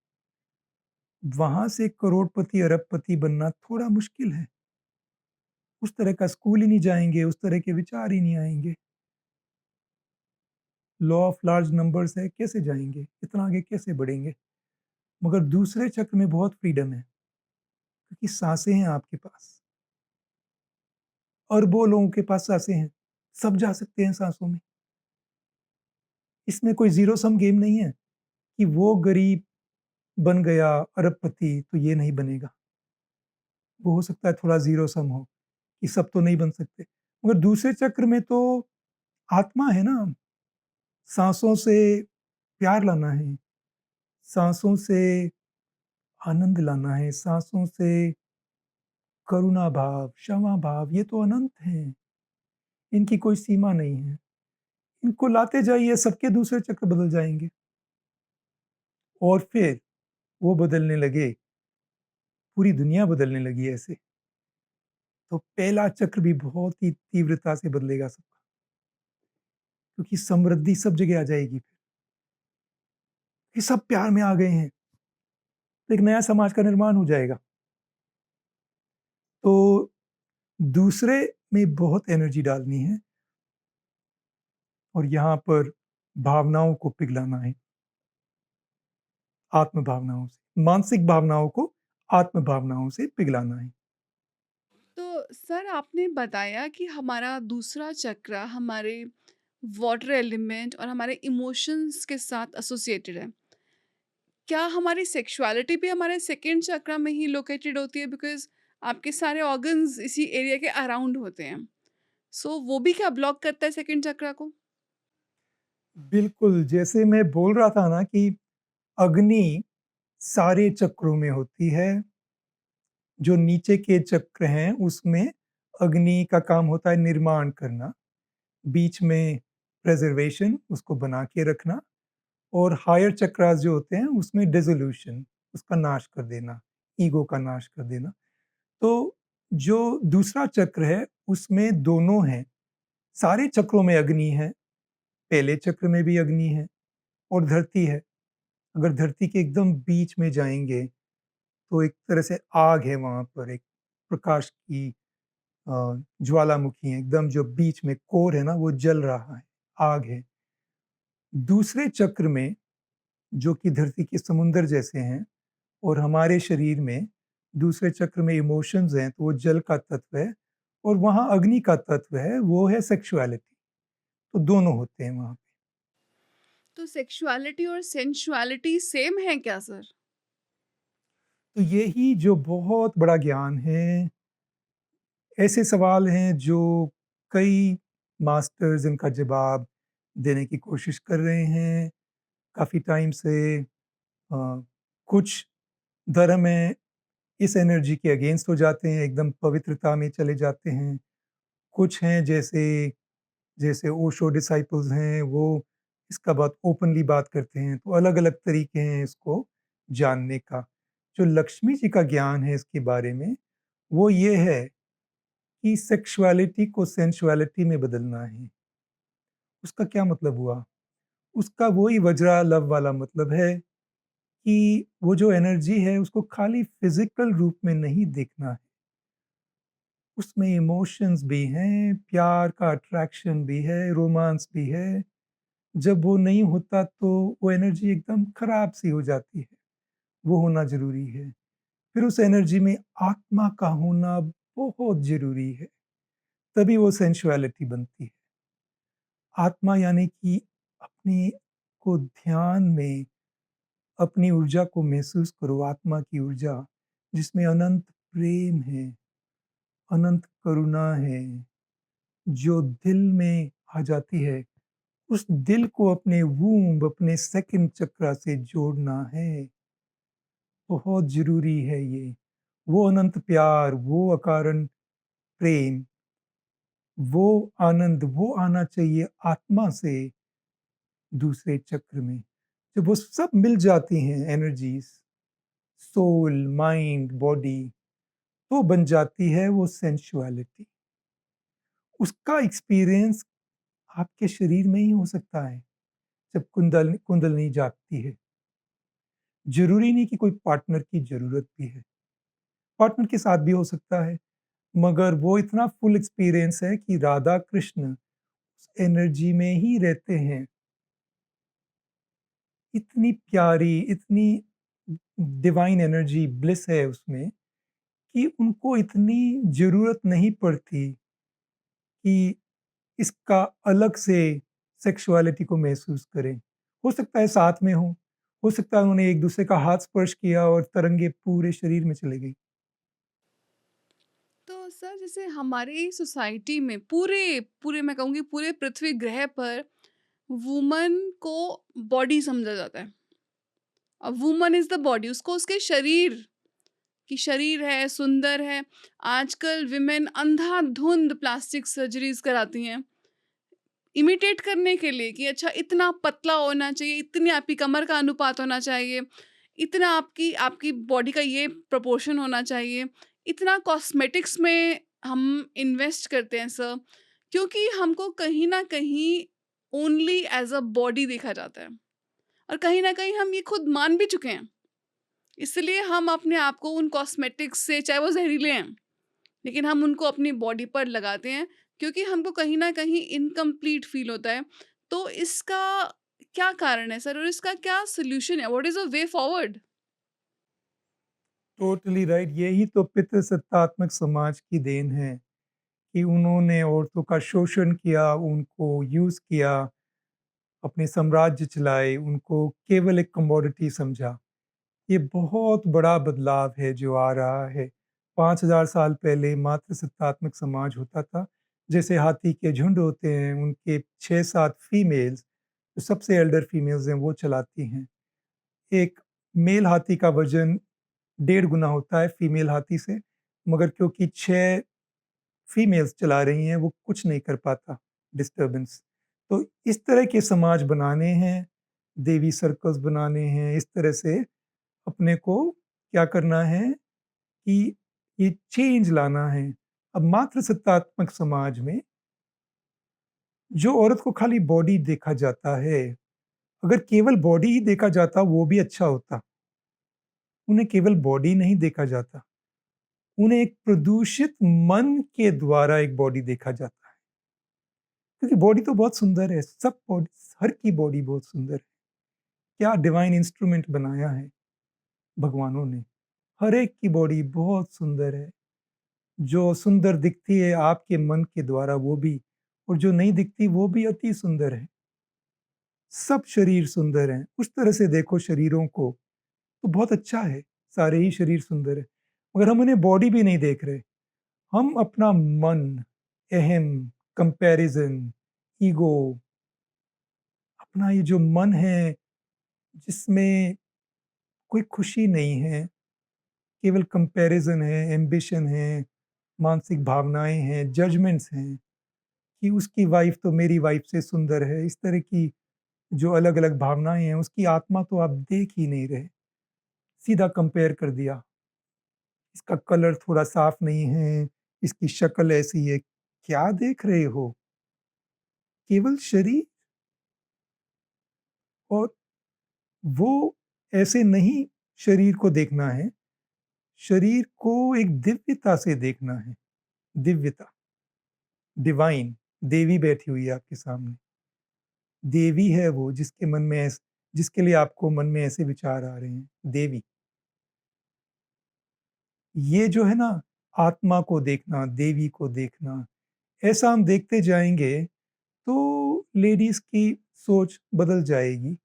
Speaker 1: वहाँ से करोड़पति, अरबपति बनना थोड़ा मुश्किल है। उस तरह का स्कूल ही नहीं जाएँगे, उस तरह के विचार ही नहीं आएँगे। लॉ ऑफ लार्ज नंबर्स है, कैसे जाएँगे? इतना आगे कैसे बढ़ेंगे? मगर दूसरे चक्र में बहुत फ्रीडम है, क्योंकि साँसें हैं आपके पास। अरबों लोगों के पास साँसें हैं, सब जा सकते हैं साँसों में। इसमें कोई ज़ीरो सम गेम नहीं है कि वो गरीब बन गया अरबपति, तो ये नहीं बनेगा। वो हो सकता है थोड़ा ज़ीरो सम हो, कि सब तो नहीं बन सकते। मगर दूसरे चक्र में तो आत्मा है ना, साँसों से प्यार लाना है, साँसों से आनंद लाना है, साँसों से करुणा भाव, क्षमा भाव, ये तो अनंत हैं, इनकी कोई सीमा नहीं है। इनको लाते जाइए, सबके दूसरे चक्र बदल जाएँगे, और फिर वो बदलने लगे, पूरी दुनिया बदलने लगी ऐसे। तो पहला चक्र भी बहुत ही तीव्रता से बदलेगा सबका, क्योंकि समृद्धि सब जगह आ जाएगी फिर। ये सब प्यार में आ गए हैं, तो एक नया समाज का निर्माण हो जाएगा। तो दूसरे में बहुत एनर्जी डालनी है और यहाँ पर भावनाओं को पिघलाना है, आत्म भावनाओं से। मानसिक भावनाओं को आत्म भावनाओं से पिघलाना है।
Speaker 2: तो सर आपने बताया कि हमारा दूसरा चक्र हमारे वाटर एलिमेंट और हमारे इमोशंस के साथ एसोसिएटेड है। क्या हमारी सेक्सुअलिटी भी हमारे सेकंड चक्र में ही लोकेटेड होती है? बिकॉज़ आपके सारे ऑर्गन्स इसी एरिया के अराउंड होते हैं। सो वो भी क्या ब्लॉक करता है सेकंड चक्र को?
Speaker 1: बिल्कुल, जैसे मैं बोल रहा था ना कि अग्नि सारे चक्रों में होती है। जो नीचे के चक्र हैं, उसमें अग्नि का काम होता है निर्माण करना, बीच में प्रिज़र्वेशन उसको बना के रखना और हायर चक्रास जो होते हैं, उसमें डिसोल्यूशन उसका नाश कर देना, ईगो का नाश कर देना। तो जो दूसरा चक्र है, उसमें दोनों हैं। सारे चक्रों में अग्नि है, पहले चक्र में भी अग्नि है और धरती है। अगर धरती के एकदम बीच में जाएँगे, तो एक तरह से आग है वहाँ पर, एक प्रकाश की ज्वालामुखी है, एकदम जो बीच में कोर है ना, वो जल रहा है, आग है। दूसरे चक्र में, जो कि धरती के समुंदर जैसे हैं और हमारे शरीर में दूसरे चक्र में इमोशंस हैं, तो वो जल का तत्व है और वहाँ अग्नि का तत्व है, वो है सेक्सुअलिटी। तो दोनों होते हैं वहाँ पे।
Speaker 2: तो सेक्सुअलिटी और सेंसुअलिटी सेम है क्या सर?
Speaker 1: तो यही जो बहुत बड़ा ज्ञान है, ऐसे सवाल हैं जो कई मास्टर्स इनका जवाब देने की कोशिश कर रहे हैं, काफ़ी टाइम से। कुछ धर्म हैं, इस एनर्जी के अगेंस्ट हो जाते हैं, एकदम पवित्रता में चले जाते हैं। कुछ हैं जैसे जैसे ओशो डिसाइपल्स हैं, वो इसका बहुत ओपनली बात करते हैं, तो अलग-अलग तरीके हैं इसको जानने का। जो लक्ष्मी जी का ज्ञान है इसके बारे में, वो ये है कि सेक्सुअलिटी को सेंसुअलिटी में बदलना है। उसका क्या मतलब हुआ? उसका वही वज्रा लव वाला मतलब है कि वो जो एनर्जी है उसको खाली फिज़िकल रूप में नहीं देखना है। उसमें इमोशंस भी हैं, प्यार का अट्रैक्शन भी है, रोमांस भी है। जब वो नहीं होता तो वो एनर्जी एकदम खराब सी हो जाती है, वो होना ज़रूरी है। फिर उस एनर्जी में आत्मा का होना बहुत ज़रूरी है, तभी वो सेंसुअलिटी बनती है। आत्मा यानी कि अपने को ध्यान में अपनी ऊर्जा को महसूस करो, आत्मा की ऊर्जा, जिसमें अनंत प्रेम है, अनंत करुणा है, जो दिल में आ जाती है। उस दिल को अपने वूम्ब, अपने सेकंड चक्रा से जोड़ना है, बहुत ज़रूरी है ये। वो अनंत प्यार, वो अकारण प्रेम, वो आनंद, वो आना चाहिए आत्मा से दूसरे चक्र में। जब वो सब मिल जाती हैं एनर्जीज़, सोल, माइंड, बॉडी, तो बन जाती है वो सेंसुअलिटी। उसका एक्सपीरियंस आपके शरीर में ही हो सकता है, जब कुंडलिनी जागती है। ज़रूरी नहीं कि कोई पार्टनर की ज़रूरत भी है, पार्टनर के साथ भी हो सकता है, मगर वो इतना फुल एक्सपीरियंस है कि राधा कृष्ण उस एनर्जी में ही रहते हैं। इतनी प्यारी, इतनी डिवाइन एनर्जी, ब्लिस है उसमें कि उनको इतनी ज़रूरत नहीं पड़ती कि इसका अलग से सेक्सुअलिटी को महसूस करें। हो सकता है साथ में हों, हो सकता है उन्होंने एक-दूसरे का हाथ स्पर्श किया और तरंगे पूरे शरीर में चली गई।
Speaker 2: तो सर जैसे हमारी सोसाइटी में पूरे पूरे मैं कहूँगी पूरे पृथ्वी ग्रह पर वुमन को बॉडी समझा जाता है। अब वुमन इज़ द बॉडी, उसको उसके शरीर कि शरीर है, सुंदर है। आजकल विमेन अंधाधुंध प्लास्टिक सर्जरीज़ कराती हैं, इमिटेट करने के लिए कि अच्छा इतना पतला होना चाहिए, इतनी आपकी कमर का अनुपात होना चाहिए, इतना आपकी आपकी बॉडी का ये प्रोपोर्शन होना चाहिए, इतना कॉस्मेटिक्स में हम इन्वेस्ट करते हैं सर, क्योंकि हमको कहीं न कहीं ओनली एज़ अ बॉडी देखा जाता है और कहीं न कहीं हम ये खुद मान भी चुके हैं। इसलिए हम अपने आप को उन कॉस्मेटिक्स से, चाहे वो ज़हरीले हैं, लेकिन हम उनको अपनी बॉडी पर लगाते हैं क्योंकि हमको कहीं न कहीं इनकम्प्लीट फ़ील होता है। तो इसका क्या कारण है सर और इसका क्या सॉल्यूशन है? What is a way forward?
Speaker 1: Totally right, यही तो पितृसत्तात्मक समाज की देन है कि उन्होंने औरतों का शोषण किया, उनको यूज़ किया, अपने साम्राज्य चलाए, उनको केवल एक कमोडिटी समझा। ये बहुत बड़ा बदलाव है जो आ रहा है। 5000 साल पहले मातृसत्तात्मक समाज होता था। जैसे हाथी के झुंड होते हैं, उनके 6-7 फीमेल्स, जो सबसे एल्डर फीमेल्स हैं, वो चलाती हैं। एक मेल हाथी का वज़न डेढ़ गुना होता है फीमेल हाथी से, मगर क्योंकि 6 फीमेल्स चला रही हैं, वो कुछ नहीं कर पाता डिस्टर्बेंस। तो इस तरह के समाज बनाने हैं, देवी सर्कल्स बनाने हैं, इस तरह से अपने को क्या करना है कि ये चेंज लाना है। अब मातृसत्तात्मक समाज में जो औरत को खाली बॉडी देखा जाता है, अगर केवल बॉडी ही देखा जाता वो भी अच्छा होता। उन्हें केवल बॉडी नहीं देखा जाता, उन्हें एक प्रदूषित मन के द्वारा एक बॉडी देखा जाता है। क्योंकि बॉडी तो बहुत सुंदर है, सब बॉडी, हर की बॉडी बहुत सुंदर है। क्या डिवाइन इंस्ट्रूमेंट बनाया है भगवानों ने। हर एक की बॉडी बहुत सुंदर है। जो सुंदर दिखती है आपके मन के द्वारा वो भी, और जो नहीं दिखती वो भी अति सुंदर है। सब शरीर सुंदर हैं, उस तरह से देखो शरीरों को, तो बहुत अच्छा है, सारे ही शरीर सुंदर है। मगर हम उन्हें बॉडी भी नहीं देख रहे, हम अपना मन, अहम, कंपैरिजन, ईगो, अपना ये जो मन है जिसमें कोई खुशी नहीं है, केवल कंपैरिजन है, एम्बिशन है, मानसिक भावनाएं हैं, जजमेंट्स हैं कि उसकी वाइफ तो मेरी वाइफ से सुंदर है। इस तरह की जो अलग-अलग भावनाएँ हैं, उसकी आत्मा तो आप देख ही नहीं रहे। सीधा कंपेयर कर दिया, इसका कलर थोड़ा साफ नहीं है, इसकी शक्ल ऐसी है। क्या देख रहे हो? केवल शरीर, और वो ऐसे नहीं शरीर को देखना है, शरीर को एक दिव्यता से देखना है। दिव्यता, डिवाइन, देवी बैठी हुई है आपके सामने। देवी है वो जिसके मन में जिसके लिए आपको मन में ऐसे विचार आ रहे हैं, देवी। ये जो है ना, आत्मा को देखना, देवी को देखना, ऐसा हम देखते जाएँगे तो लेडीज़ की सोच बदल जाएगी।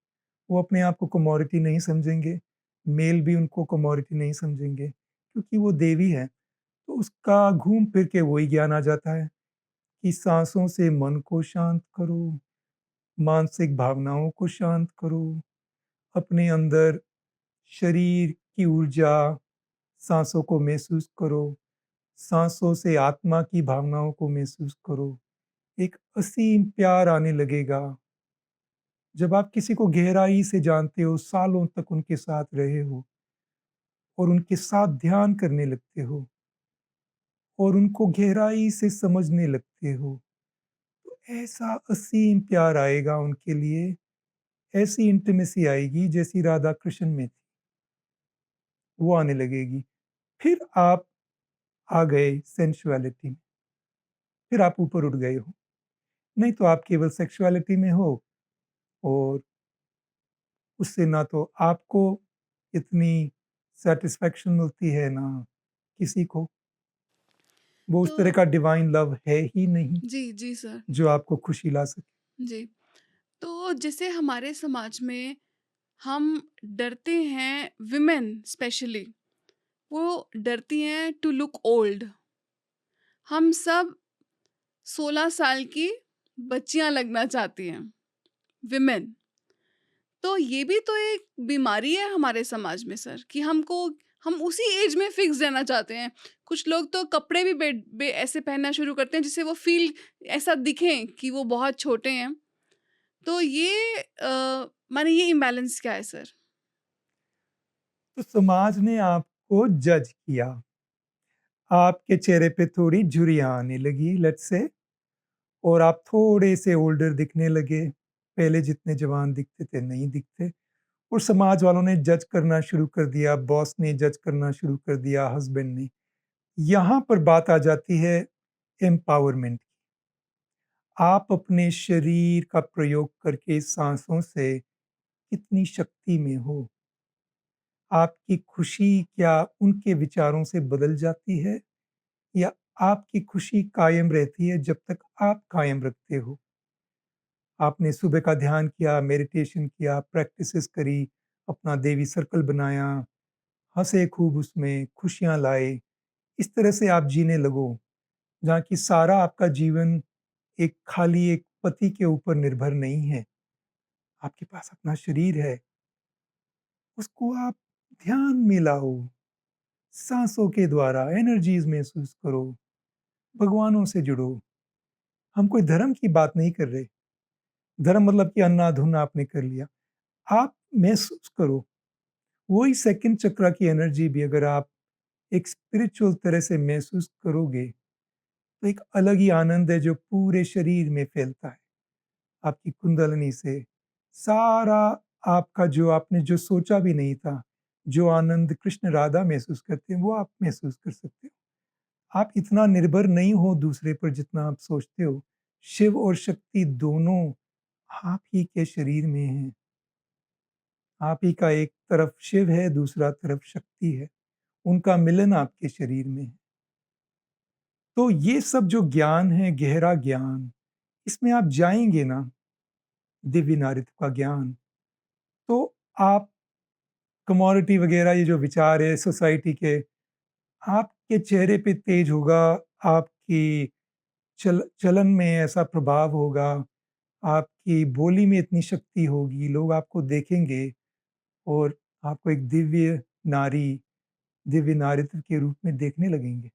Speaker 1: वो अपने आप को कमोडिटी नहीं समझेंगे, मेल भी उनको कमोडिटी नहीं समझेंगे, क्योंकि वो देवी है। तो उसका घूम फिर के वही ज्ञान आ जाता है कि साँसों से मन को शांत करो, मानसिक भावनाओं को शांत करो, अपने अंदर शरीर की ऊर्जा, साँसों को महसूस करो, साँसों से आत्मा की भावनाओं को महसूस करो। एक असीम प्यार आने लगेगा। जब आप किसी को गहराई से जानते हो, सालों तक उनके साथ रहे हो और उनके साथ ध्यान करने लगते हो और उनको गहराई से समझने लगते हो, तो ऐसा असीम प्यार आएगा उनके लिए, ऐसी इंटिमेसी आएगी जैसी राधा कृष्ण में थी, वो आने लगेगी। फिर आप आ गए सेंसुअलिटी में, फिर आप ऊपर उठ गए हो। नहीं तो आप केवल सेक्सुअलिटी में हो और उससे ना तो आपको इतनी सैटिस्फैक्शन मिलती है, ना किसी को। वो उस
Speaker 2: तो
Speaker 1: तरह का डिवाइन लव है ही नहीं,
Speaker 2: जी, जी सर।
Speaker 1: जो आपको खुशी ला सके।
Speaker 2: जी। तो जैसे हमारे समाज में हम डरते हैं, विमेन स्पेशली, वो डरती हैं टू लुक ओल्ड। हम सब 16 साल की बच्चियाँ लगना चाहती हैं, विमेन। तो ये भी तो एक बीमारी है हमारे समाज में सर, कि हम उसी एज में फिक्स रहना चाहते हैं। कुछ लोग तो कपड़े भी ऐसे पहनना शुरू करते हैं जिससे वो फील ऐसा दिखें कि वो बहुत छोटे हैं। तो ये माने ये इम्बैलेंस क्या है सर?
Speaker 1: तो समाज ने आपको जज किया, आपके चेहरे पे थोड़ी झुर्रियाँ आने लगी लेट्स से, और आप थोड़े से ओल्डर दिखने लगे। पहले जितने जवान दिखते थे नहीं दिखते, और समाज वालों ने जज करना शुरू कर दिया, बॉस ने जज करना शुरू कर दिया, हस्बैंड ने। यहाँ पर बात आ जाती है एम्पावरमेंट। आप अपने शरीर का प्रयोग करके सांसों से कितनी शक्ति में हो? आपकी खुशी क्या उनके विचारों से बदल जाती है, या आपकी खुशी कायम रहती है जब तक आप कायम रखते हो? आपने सुबह का ध्यान किया, मेडिटेशन किया, प्रैक्टिसेस करी, अपना देवी सर्कल बनाया, हँसे खूब उसमें, खुशियाँ लाए। इस तरह से आप जीने लगो, जहाँ की सारा आपका जीवन एक खाली एक पति के ऊपर निर्भर नहीं है। आपके पास अपना शरीर है, उसको आप ध्यान में लाओ, साँसों के द्वारा एनर्जीज़ महसूस करो, भगवानों से जुड़ो। हम कोई धर्म की बात नहीं कर रहे। धर्म मतलब कि अंधाधुंध आपने कर लिया। आप महसूस करो, वही सेकंड चक्रा की एनर्जी भी अगर आप एक स्पिरिचुअल तरह से महसूस करोगे, तो एक अलग ही आनंद है जो पूरे शरीर में फैलता है। आपकी कुंडलिनी से सारा आपका जो आपने जो सोचा भी नहीं था, जो आनंद कृष्ण राधा महसूस करते हैं, वो आप महसूस कर सकते हो। आप इतना निर्भर नहीं हो दूसरे पर जितना आप सोचते हो। शिव और शक्ति दोनों आप ही के शरीर में हैं। आप ही का एक तरफ शिव है, दूसरा तरफ शक्ति है। उनका मिलन आपके शरीर में है। तो ये सब जो ज्ञान है, गहरा ज्ञान, इसमें आप जाएँगे ना, दिव्य नारित्व का ज्ञान, तो आप कमोडिटी वगैरह ये जो विचार है सोसाइटी के, आपके चेहरे पे तेज होगा, आपकी चलन में ऐसा प्रभाव होगा, आपकी बोली में इतनी शक्ति होगी, लोग आपको देखेंगे और आपको एक दिव्य नारी, दिव्य नारित्व के रूप में देखने लगेंगे।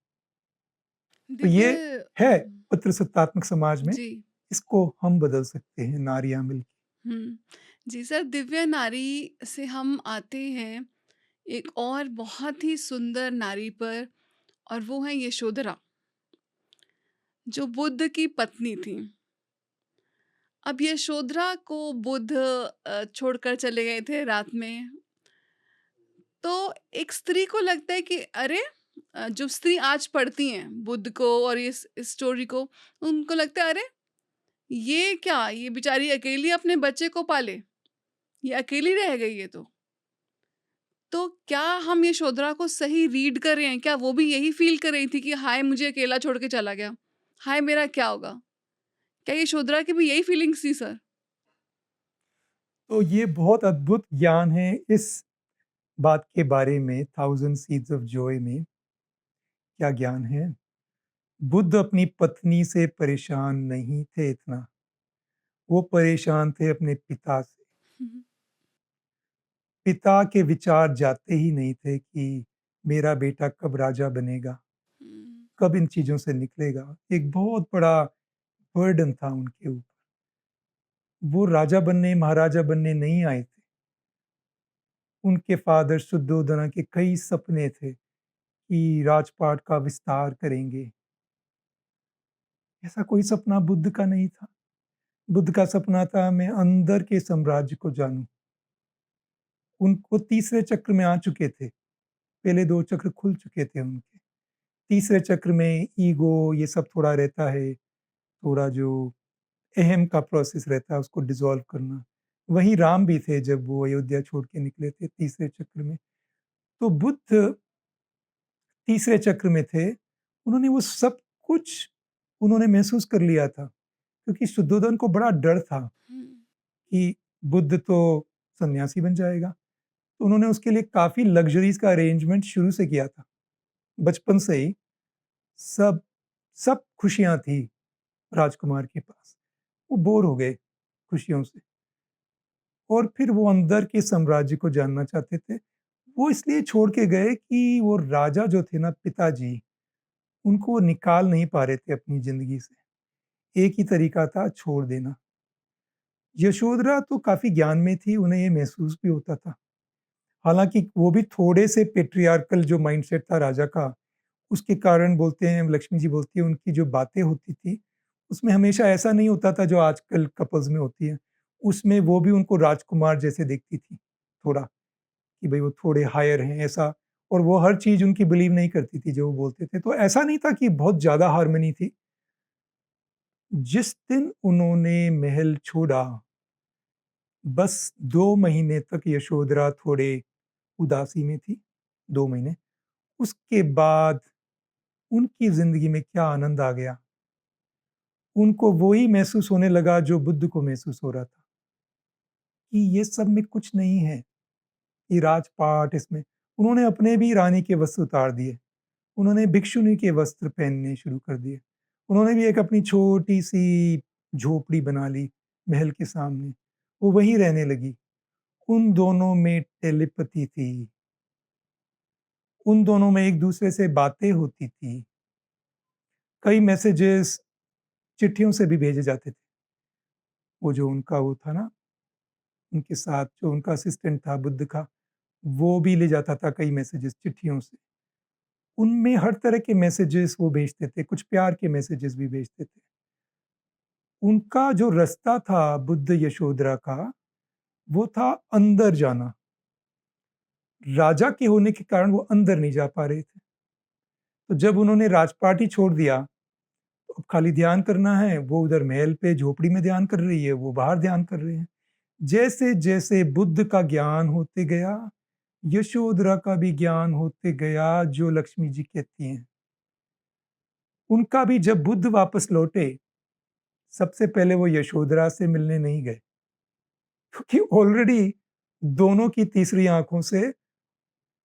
Speaker 1: तो ये
Speaker 2: दिव्य
Speaker 1: है पितृसत्तात्मक समाज में,
Speaker 2: जी।
Speaker 1: इसको हम बदल सकते हैं नारियाँ मिलके।
Speaker 2: हुँ। जी सर, दिव्य नारी से हम आते हैं एक और बहुत ही सुंदर नारी पर, और वो है यशोधरा, जो बुद्ध की पत्नी थी। अब यशोधरा को बुद्ध छोड़कर चले गए थे रात में। तो एक स्त्री को लगता है कि अरे, जो स्त्री आज पढ़ती हैं बुद्ध को और इस स्टोरी को, उनको लगता है अरे, ये क्या, ये बेचारी अकेली अपने बच्चे को पाले, ये अकेली रह गई है। तो क्या हम यशोधरा को सही रीड कर रहे हैं? क्या वो भी यही फ़ील कर रही थी कि हाय मुझे अकेला छोड़ के चला गया, हाय मेरा क्या होगा? क्या यशोधरा की भी यही फीलिंग्स थी सर?
Speaker 1: तो ये बहुत अद्भुत ज्ञान है इस बात के बारे में, थाउज़ेंड सीड्स ऑफ जॉय में क्या ज्ञान है? बुद्ध अपनी पत्नी से परेशान नहीं थे इतना, वो परेशान थे अपने पिता से।
Speaker 2: हुँ,
Speaker 1: पिता के विचार जाते ही नहीं थे कि मेरा बेटा कब राजा बनेगा,
Speaker 2: हुँ,
Speaker 1: कब इन चीज़ों से निकलेगा। एक बहुत बड़ा बर्डन था उनके ऊपर। वो राजा बनने, महाराजा बनने नहीं आए थे। उनके फादर शुद्धोधना के कई सपने थे कि राजपाट का विस्तार करेंगे। ऐसा कोई सपना बुद्ध का नहीं था। बुद्ध का सपना था मैं अंदर के साम्राज्य को जानूँ। उनको तीसरे चक्र में आ चुके थे। पहले 2 चक्र खुल चुके थे उनके। तीसरे चक्र में ईगो ये सब थोड़ा रहता है, थोड़ा जो अहम का प्रोसेस रहता है उसको डिसॉल्व करना। वहीं राम भी थे जब वो अयोध्या छोड़ के निकले थे तीसरे चक्र में। तो बुद्ध तीसरे चक्र में थे, उन्होंने वो सब कुछ उन्होंने महसूस कर लिया था, क्योंकि शुद्धोधन को बड़ा डर था
Speaker 2: हुँ,
Speaker 1: कि बुद्ध तो सन्यासी बन जाएगा। तो उन्होंने उसके लिए काफ़ी लग्ज़रीज़ का अरेंजमेंट शुरू से किया था। बचपन से ही सब सब खुशियाँ थी राजकुमार के पास। वो बोर हो गए खुशियों से, और फिर वो अंदर के साम्राज्य को जानना चाहते थे। वो इसलिए छोड़ के गए कि वो राजा जो थे ना पिताजी, उनको वो निकाल नहीं पा रहे थे अपनी ज़िंदगी से। एक ही तरीका था छोड़ देना। यशोधरा तो काफ़ी ज्ञान में थी, उन्हें ये महसूस भी होता था। हालाँकि वो भी थोड़े से पैट्रियार्कल जो माइंडसेट था राजा का, उसके कारण बोलते हैं, लक्ष्मी जी बोलती हैं उनकी जो बातें होती थी, उसमें हमेशा ऐसा नहीं होता था जो आजकल कपल्स में होती है। उसमें वो भी उनको राजकुमार जैसे देखती थी, थोड़ा, कि भई वो थोड़े हायर हैं ऐसा, और वो हर चीज़ उनकी बिलीव नहीं करती थी जो वो बोलते थे। तो ऐसा नहीं था कि बहुत ज़्यादा हार्मनी थी। जिस दिन उन्होंने महल छोड़ा, बस 2 महीने तक यशोधरा थोड़े उदासी में थी, 2 महीने। उसके बाद उनकी ज़िंदगी में क्या आनंद आ गया। उनको वही महसूस होने लगा जो बुद्ध को महसूस हो रहा था, कि ये सब में कुछ नहीं है, ये राजपाट इसमें। उन्होंने अपने भी रानी के वस्त्र उतार दिए, उन्होंने भिक्षुणी के वस्त्र पहनने शुरू कर दिए। उन्होंने भी एक अपनी छोटी-सी झोपड़ी बना ली महल के सामने, वो वहीं रहने लगी। उन दोनों में टेलीपैथी थी, उन दोनों में एक-दूसरे से बातें होती थी। कई मैसेजेस चिट्ठियों से भी भेजे जाते थे। वो जो उनका वो था ना, उनके साथ जो उनका असिस्टेंट था बुद्ध का, वो भी ले जाता था कई मैसेजेस चिट्ठियों से। उनमें हर तरह के मैसेजेस वो भेजते थे, कुछ प्यार के मैसेजेस भी भेजते थे। उनका जो रास्ता था बुद्ध यशोधरा का, वो था अंदर जाना। राजा के होने के कारण वो अंदर नहीं जा पा रहे थे। तो जब उन्होंने राजपाट ही छोड़ दिया, तो अब खाली ध्यान करना है, वो उधर महल पे झोपड़ी में ध्यान कर रही है, वो बाहर ध्यान कर रहे हैं। जैसे-जैसे बुद्ध का ज्ञान होते गया, यशोधरा का भी ज्ञान होते गया, जो लक्ष्मी जी कहती हैं। उनका भी जब बुद्ध वापस लौटे, सबसे पहले वो यशोधरा से मिलने नहीं गए, क्योंकि ऑलरेडी दोनों की तीसरी आँखों से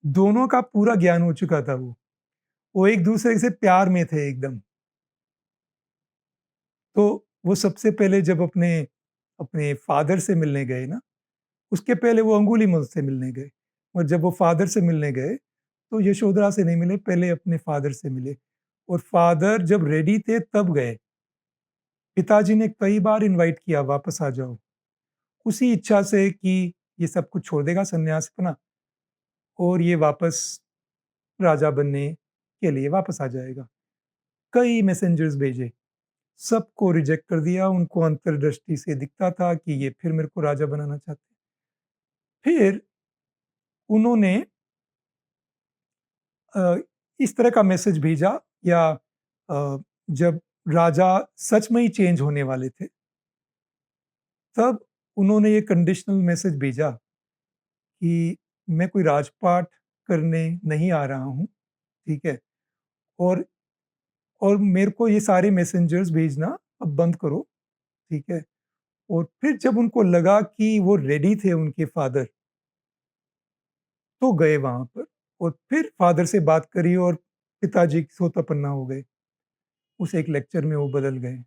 Speaker 1: दोनों का पूरा ज्ञान हो चुका था वो। वो एक-दूसरे से प्यार में थे एकदम। तो वो सबसे पहले जब अपने अपने फादर से मिलने गए ना, उसके पहले वो अंगुलीमाल से मिलने गए, और जब वो फादर से मिलने गए, तो यशोधरा से नहीं मिले, पहले अपने फादर से मिले, और फादर जब रेडी थे तब गए। पिताजी ने कई बार इनवाइट किया, वापस आ जाओ, उसी इच्छा से कि ये सब कुछ छोड़ देगा सन्यास अपना, और ये वापस राजा बनने के लिए वापस आ जाएगा। कई मैसेंजर्स भेजे, सबको रिजेक्ट कर दिया, उनको अंतर्दृष्टि से दिखता था कि ये फिर मेरे को राजा बनाना चाहते हैं। फिर उन्होंने अ, इस तरह का मैसेज भेजा, या जब राजा सच में ही चेंज होने वाले थे, तब उन्होंने ये कंडीशनल मैसेज भेजा कि मैं कोई राजपाट करने नहीं आ रहा हूँ, ठीक है? और और मेरे को ये सारे मैसेंजर्स भेजना अब बंद करो, ठीक है? और फिर जब उनको लगा कि वो रेडी थे उनके फादर, तो गए वहाँ पर, और फिर फादर से बात करी, और पिताजी सोतापन्ना हो गए। उस एक लेक्चर में वो बदल गए।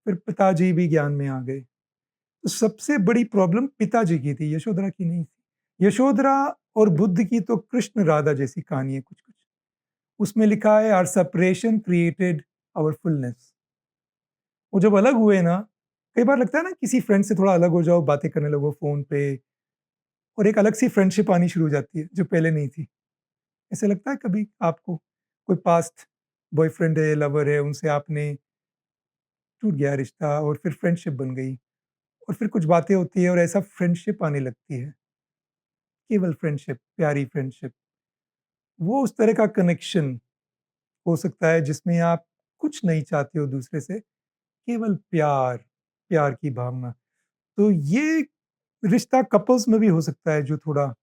Speaker 1: फिर पिताजी भी ज्ञान में आ गए। तो सबसे बड़ी प्रॉब्लम पिताजी की थी, यशोधरा की नहीं थी। यशोधरा और बुद्ध की तो कृष्ण राधा जैसी कहानी है कुछ-कुछ। उसमें लिखा है, our separation created our fullness. वो जब अलग हुए ना, कई बार लगता है ना किसी फ्रेंड से थोड़ा अलग हो जाओ, बातें करने लगो फ़ोन पे, और एक अलग सी फ्रेंडशिप आनी शुरू हो जाती है, जो पहले नहीं थी। ऐसा लगता है कभी आपको? कोई पास्ट बॉयफ्रेंड है, लवर है, उनसे आपने टूट गया रिश्ता और फिर फ्रेंडशिप बन गई, और फिर कुछ बातें होती है और ऐसा फ्रेंडशिप आने लगती है, केवल फ्रेंडशिप, प्यारी फ्रेंडशिप। वो उस तरह का कनेक्शन हो सकता है जिसमें आप कुछ नहीं चाहते हो दूसरे से, केवल प्यार, प्यार की भावना। तो ये रिश्ता कपल्स में भी हो सकता है जो थोड़ा,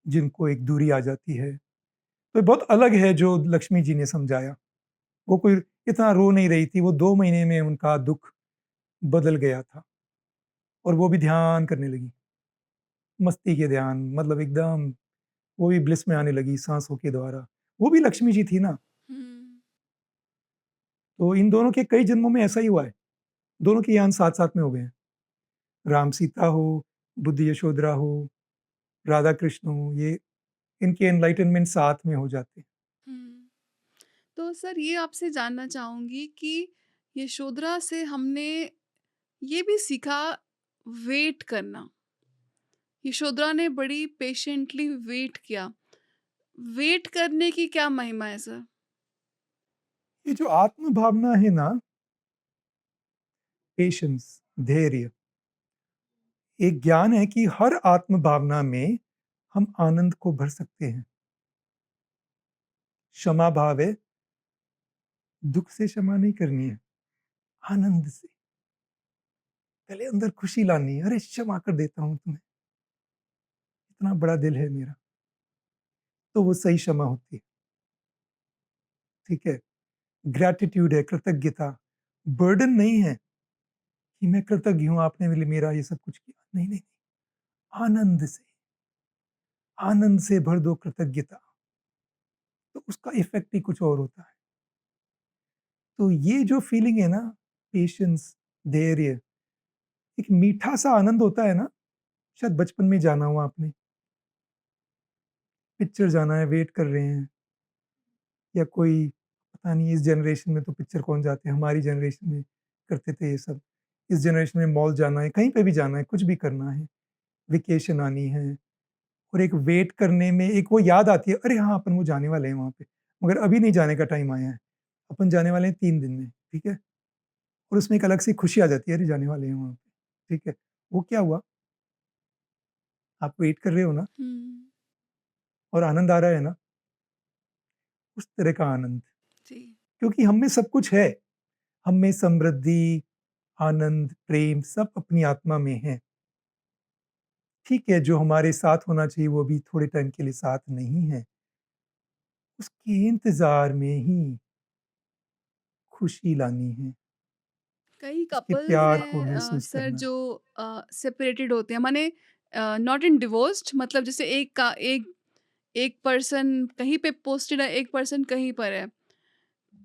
Speaker 1: जिनको एक दूरी आ जाती है। तो बहुत अलग है जो लक्ष्मी जी ने समझाया। वो कोई इतना रो नहीं रही थी, वो 2 महीने में उनका दुःख बदल गया था, और वो भी ध्यान करने लगी। मस्ती के ध्यान, मतलब एकदम वो भी ब्लिस में आने लगी साँसों के द्वारा। वो भी लक्ष्मी जी थी ना,
Speaker 2: हुँ।
Speaker 1: तो इन दोनों के कई जन्मों में ऐसा ही हुआ है। दोनों के यान साथ-साथ में हो गए हैं। राम सीता हो, बुद्ध यशोधरा हो, राधा कृष्ण हो, ये इनके एनलाइटनमेंट साथ में हो जाते हैं।
Speaker 2: हुँ। तो सर ये आपसे जानना चाहूँगी कि यशोधरा से हमने ये भी सीखा वेट करना। यशोधरा ने बड़ी पेशेंटली वेट किया। वेट करने की क्या महिमा है सर?
Speaker 1: ये जो आत्म भावना है ना, पेशेंस, धैर्य, एक ज्ञान है कि हर आत्म भावना में हम आनंद को भर सकते हैं। क्षमा भाव है, दुःख से क्षमा नहीं करनी है, आनंद से। पहले अंदर खुशी लानी है, अरे क्षमा कर देता हूँ तुम्हें, इतना बड़ा दिल है मेरा, तो वो सही क्षमा होती है, ठीक है? ग्रैटिट्यूड है, कृतज्ञता, बर्डन नहीं है कि मैं कृतज्ञ हूँ आपने मेरा ये सब कुछ किया, नहीं, नहीं, आनंद से भर दो कृतज्ञता, तो उसका इफ़ेक्ट ही कुछ और होता है। तो ये जो फीलिंग है ना, पेशेंस, धैर्य, एक मीठा-सा आनंद होता है ना, शायद बचपन में जाना हो आपने, पिक्चर जाना है, वेट कर रहे हैं या कोई पता नहीं इस जनरेशन में तो पिक्चर कौन जाते हैं, हमारी जनरेशन में करते थे ये सब। इस जनरेशन में मॉल जाना है, कहीं पे भी जाना है, कुछ भी करना है, वेकेशन आनी है और एक वेट करने में एक वो याद आती है, अरे हाँ, अपन वो जाने वाले हैं वहाँ पे, मगर अभी नहीं जाने का टाइम आया है, अपन जाने वाले हैं 3 दिन में, ठीक है? और उसमें एक अलग सी खुशी आ जाती है, अरे जाने वाले हैं वहाँ पे, ठीक है? वो क्या हुआ, आप वेट कर रहे हो ना
Speaker 2: हुँ,
Speaker 1: और आनंद आ रहा है ना, उस तरह का आनंद,
Speaker 2: जी।
Speaker 1: क्योंकि हम में सब कुछ है, हम में समृद्धि, आनंद, प्रेम सब अपनी आत्मा में है। ठीक है, जो हमारे साथ होना चाहिए वो अभी थोड़े टाइम के लिए साथ नहीं है, उसके इंतज़ार में ही खुशी लानी है,
Speaker 2: कई
Speaker 1: उसके
Speaker 2: कपल्स
Speaker 1: प्यार को
Speaker 2: हैं
Speaker 1: महसूस
Speaker 2: सर
Speaker 1: करना है।
Speaker 2: जो सेपरेटेड होते हैं माने नॉट इन डिवोर्स्ड मतलब जैसे एक एक पर्सन कहीं पे पोस्टेड है, एक पर्सन कहीं पर है।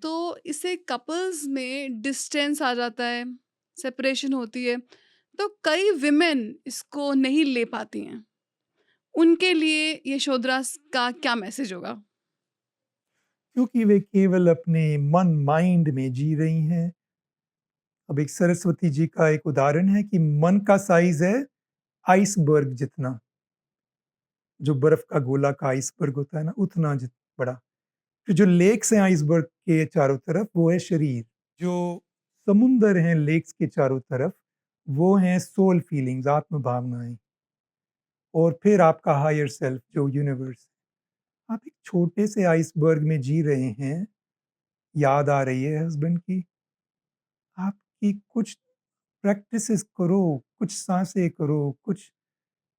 Speaker 2: तो इससे कपल्स में डिस्टेंस आ जाता है, सेपरेशन होती है। तो कई विमेन इसको नहीं ले पाती हैं। उनके लिए यशोधरा का क्या मैसेज होगा?
Speaker 1: क्योंकि वे केवल अपने मन माइंड में जी रही हैं। अब एक सरस्वती जी का एक उदाहरण है कि मन का साइज़ है आइसबर्ग जितना, जो बर्फ का गोला का आइसबर्ग होता है ना, उतना बड़ा। फिर जो लेक्स हैं आइसबर्ग के चारों तरफ, वो है शरीर। जो समुंदर हैं लेक्स के चारों तरफ, वो हैं सोल फीलिंग्स, आत्म भावनाएँ। और फिर आपका हायर सेल्फ जो यूनिवर्स। आप एक छोटे से आइसबर्ग में जी रहे हैं, याद आ रही है हस्बैंड की, आपकी कुछ प्रैक्टिसेस करो, कुछ साँसें करो, कुछ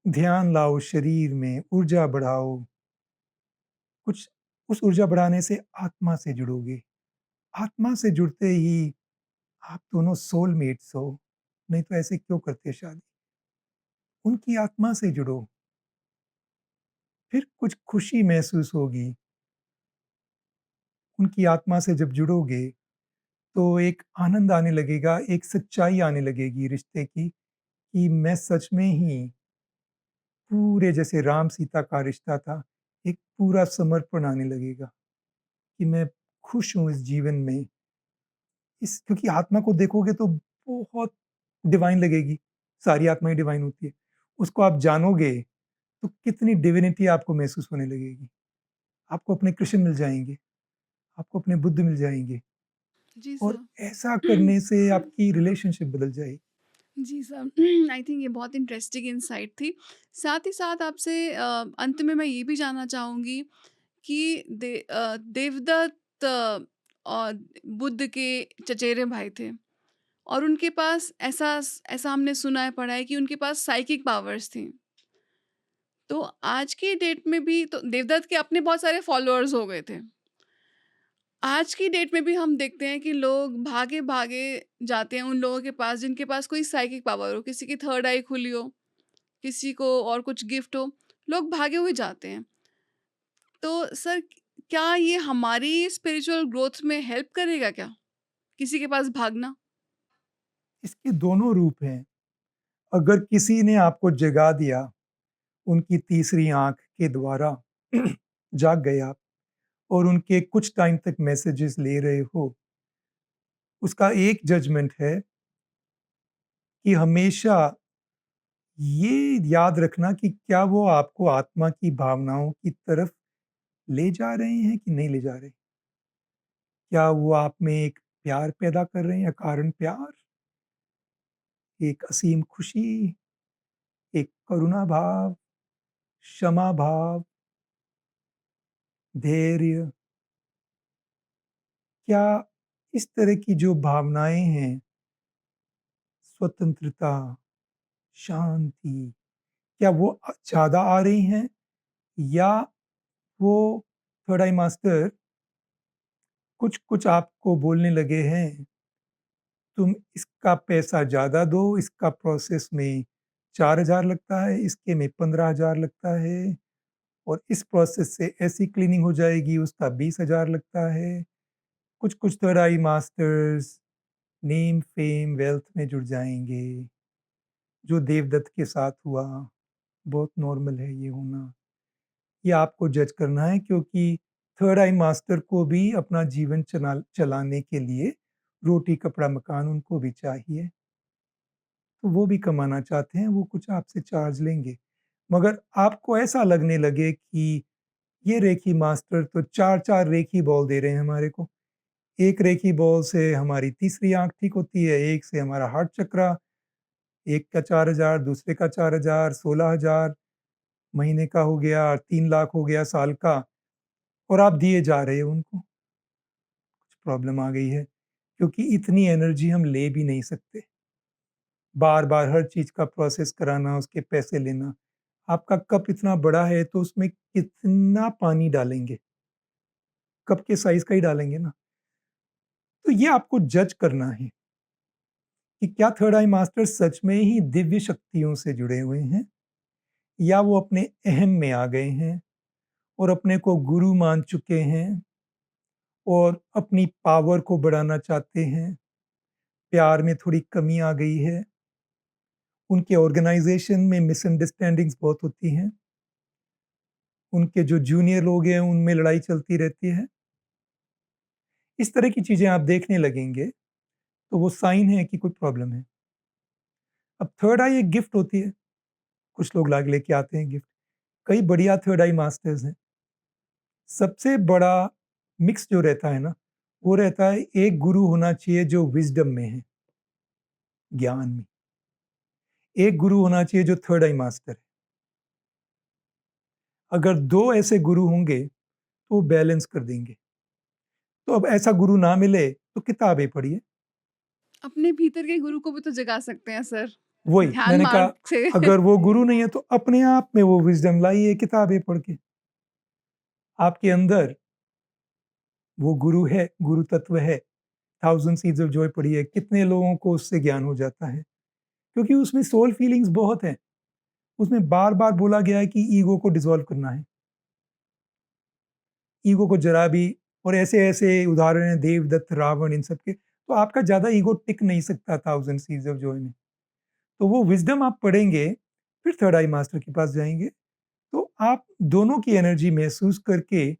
Speaker 1: ध्यान लाओ शरीर में, ऊर्जा बढ़ाओ, कुछ उस ऊर्जा बढ़ाने से आत्मा से जुड़ोगे। आत्मा से जुड़ते ही आप दोनों सोलमेट्स हो, नहीं तो ऐसे क्यों करते शादी? उनकी आत्मा से जुड़ो, फिर कुछ खुशी महसूस होगी। उनकी आत्मा से जब जुड़ोगे, तो एक आनंद आने लगेगा, एक सच्चाई आने लगेगी रिश्ते की, कि मैं सच में ही पूरे जैसे राम-सीता का रिश्ता था, एक पूरा समर्पण आने लगेगा, कि मैं खुश हूँ इस जीवन में। इस क्योंकि आत्मा को देखोगे तो बहुत डिवाइन लगेगी, सारी आत्माएँ डिवाइन होती है। उसको आप जानोगे, तो कितनी डिविनिटी आपको महसूस होने लगेगी। आपको अपने कृष्ण मिल जाएँगे, आपको अपने बुद्ध मिल जाएँगे
Speaker 2: जी
Speaker 1: और
Speaker 2: सर।
Speaker 1: ऐसा करने से आपकी रिलेशनशिप बदल जाएगी।
Speaker 2: जी सर, आई थिंक ये बहुत इंटरेस्टिंग इनसाइट थी। साथ ही साथ आपसे अंत में मैं ये भी जानना चाहूँगी कि देवदत्त और बुद्ध के चचेरे भाई थे और उनके पास ऐसा हमने सुना है, पढ़ा है कि उनके पास साइकिक पावर्स थी। तो आज की डेट में भी तो देवदत्त के अपने बहुत सारे फॉलोअर्स हो गए थे। आज की डेट में भी हम देखते हैं कि लोग भागे-भागे जाते हैं उन लोगों के पास जिनके पास कोई साइकिक पावर हो, किसी की थर्ड आई खुली हो, किसी को और कुछ गिफ्ट हो, लोग भागे हुए जाते हैं। तो सर क्या ये हमारी स्पिरिचुअल ग्रोथ में हेल्प करेगा क्या? किसी के पास भागना?
Speaker 1: इसके दोनों रूप हैं। अगर किसी ने आपको जगा दिया, उनकी तीसरी आँख के द्वारा जाग गए आप और उनके कुछ टाइम तक मैसेजेस ले रहे हो, उसका एक जजमेंट है कि हमेशा ये याद रखना कि क्या वो आपको आत्मा की भावनाओं की तरफ ले जा रहे हैं कि नहीं ले जा रहे? क्या वो आप में एक प्यार पैदा कर रहे हैं, अकारण प्यार, एक असीम खुशी, एक करुणा भाव, क्षमा भाव, धैर्य? क्या इस तरह की जो भावनाएँ हैं, स्वतंत्रता, शांति, क्या वो ज़्यादा आ रही हैं, या वो थर्ड आई मास्टर कुछ-कुछ आपको बोलने लगे हैं, तुम इसका पैसा ज़्यादा दो, इसका प्रोसेस में 4,000 लगता है, इसके में 15,000 लगता है, और इस प्रोसेस से ऐसी क्लीनिंग हो जाएगी, उसका 20,000 लगता है। कुछ-कुछ थर्ड आई मास्टर्स नेम, फेम, वेल्थ में जुड़ जाएँगे, जो देवदत्त के साथ हुआ, बहुत नॉर्मल है ये होना। ये आपको जज करना है, क्योंकि थर्ड आई मास्टर को भी अपना जीवन चलाने के लिए रोटी, कपड़ा, मकान उनको भी चाहिए। तो वो भी कमाना चाहते हैं, वो कुछ आपसे चार्ज लेंगे। मगर आपको ऐसा लगने लगे कि ये रेकी मास्टर तो 4-4 रेकी बॉल दे रहे हैं हमारे को। एक रेकी बॉल से हमारी तीसरी आँख ठीक होती है, एक से हमारा हार्ट चक्रा, एक का 4,000, दूसरे का 4,000, 16,000 महीने का हो गया, 3 लाख हो गया साल का, और आप दिए जा रहे हो उनको। कुछ प्रॉब्लम आ गई है, क्योंकि इतनी एनर्जी हम ले भी नहीं सकते। बार-बार हर चीज़ का प्रोसेस कराना, उसके पैसे लेना। आपका कप इतना बड़ा है तो उसमें कितना पानी डालेंगे? कप के साइज़ का ही डालेंगे ना। तो ये आपको जज करना है कि क्या थर्ड आई मास्टर सच में ही दिव्य शक्तियों से जुड़े हुए हैं, या वो अपने अहम में आ गए हैं और अपने को गुरु मान चुके हैं और अपनी पावर को बढ़ाना चाहते हैं। प्यार में थोड़ी कमी आ गई है, उनके ऑर्गेनाइज़ेशन में मिसअंडरस्टैंडिंग्स बहुत होती हैं, उनके जो जूनियर लोग हैं उनमें लड़ाई चलती रहती है। इस तरह की चीज़ें आप देखने लगेंगे, तो वो साइन है कि कोई प्रॉब्लम है। अब थर्ड आई एक गिफ्ट होती है, कुछ लोग लाके लेके आते हैं गिफ्ट। कई बढ़िया थर्ड आई मास्टर्स हैं। सबसे बड़ा मिक्स जो रहता है ना, वो रहता है एक गुरु होना चाहिए जो विज़डम में है, ज्ञान में। एक गुरु होना चाहिए जो थर्ड आई मास्टर है। अगर 2 ऐसे गुरु होंगे, तो वो बैलेंस कर देंगे। तो अब ऐसा गुरु ना मिले, तो किताबें पढ़िए।
Speaker 2: अपने भीतर के गुरु को भी तो जगा सकते हैं सर,
Speaker 1: वही
Speaker 2: ध्यान
Speaker 1: मैंने
Speaker 2: मार्ग
Speaker 1: कहा,
Speaker 2: से।
Speaker 1: अगर वो गुरु नहीं है, तो अपने आप में वो विज़डम लाइए किताबें पढ़ के। आपके अंदर वो गुरु है, गुरु तत्व है। थाउज़ेंड सीड्स ऑफ जॉय पढ़िए, कितने लोगों को उससे ज्ञान हो जाता है। क्योंकि उसमें सोल फीलिंग्स बहुत हैं। उसमें बार-बार बोला गया है कि ईगो को डिसॉल्व करना है। ईगो को जरा भी, और ऐसे-ऐसे उदाहरण हैं देवदत्त, रावण, इन सब के। तो आपका ज़्यादा ईगो टिक नहीं सकता थाउज़ेंड सीड्स ऑफ जॉय में। तो वो विज़डम आप पढ़ेंगे, फिर थर्ड आई मास्टर के पास जाएँगे, तो आप दोनों की एनर्जी महसूस करके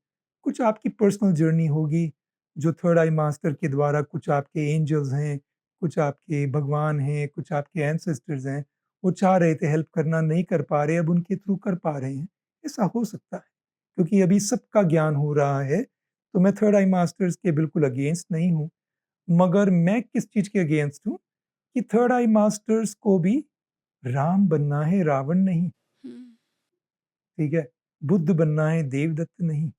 Speaker 1: कुछ आपकी पर्सनल जर्नी होगी, जो थर्ड आई मास्टर के द्वारा कुछ आपके एंजल्स हैं, कुछ आपके भगवान हैं, कुछ आपके एंसेस्टर्स हैं, वो चाह रहे थे हेल्प करना, नहीं कर पा रहे, अब उनके थ्रू कर पा रहे हैं। ऐसा हो सकता है, क्योंकि अभी सबका ज्ञान हो रहा है, तो मैं थर्ड आई मास्टर्स के बिल्कुल अगेंस्ट नहीं हूँ। मगर मैं किस चीज़ के अगेंस्ट हूँ, कि थर्ड आई मास्टर्स को भी राम बनना है, रावण नहीं,
Speaker 2: हुँ।
Speaker 1: ठीक है? बुद्ध बनना है, देवदत्त नहीं।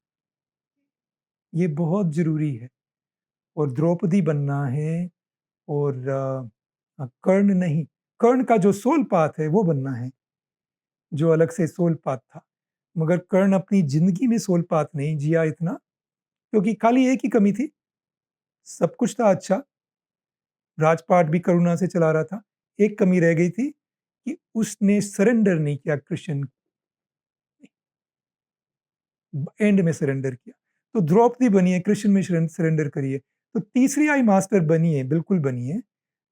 Speaker 1: ये बहुत ज़रूरी है। और द्रौपदी बनना है, और कर्ण नहीं, कर्ण का जो सोल पाथ है वो बनना है, जो अलग से सोल पाथ था। मगर कर्ण अपनी ज़िंदगी में सोल पाथ नहीं जिया इतना, क्योंकि खाली एक ही कमी थी, सब कुछ था अच्छा, राजपाट भी करुणा से चला रहा था। एक कमी रह गई थी कि उसने सरेंडर नहीं किया कृष्ण, एंड में सरेंडर किया। तो द्रौपदी बनिए, कृष्ण में सरेंडर करिए। तो तीसरी आई मास्टर बनिए, बिल्कुल बनिए,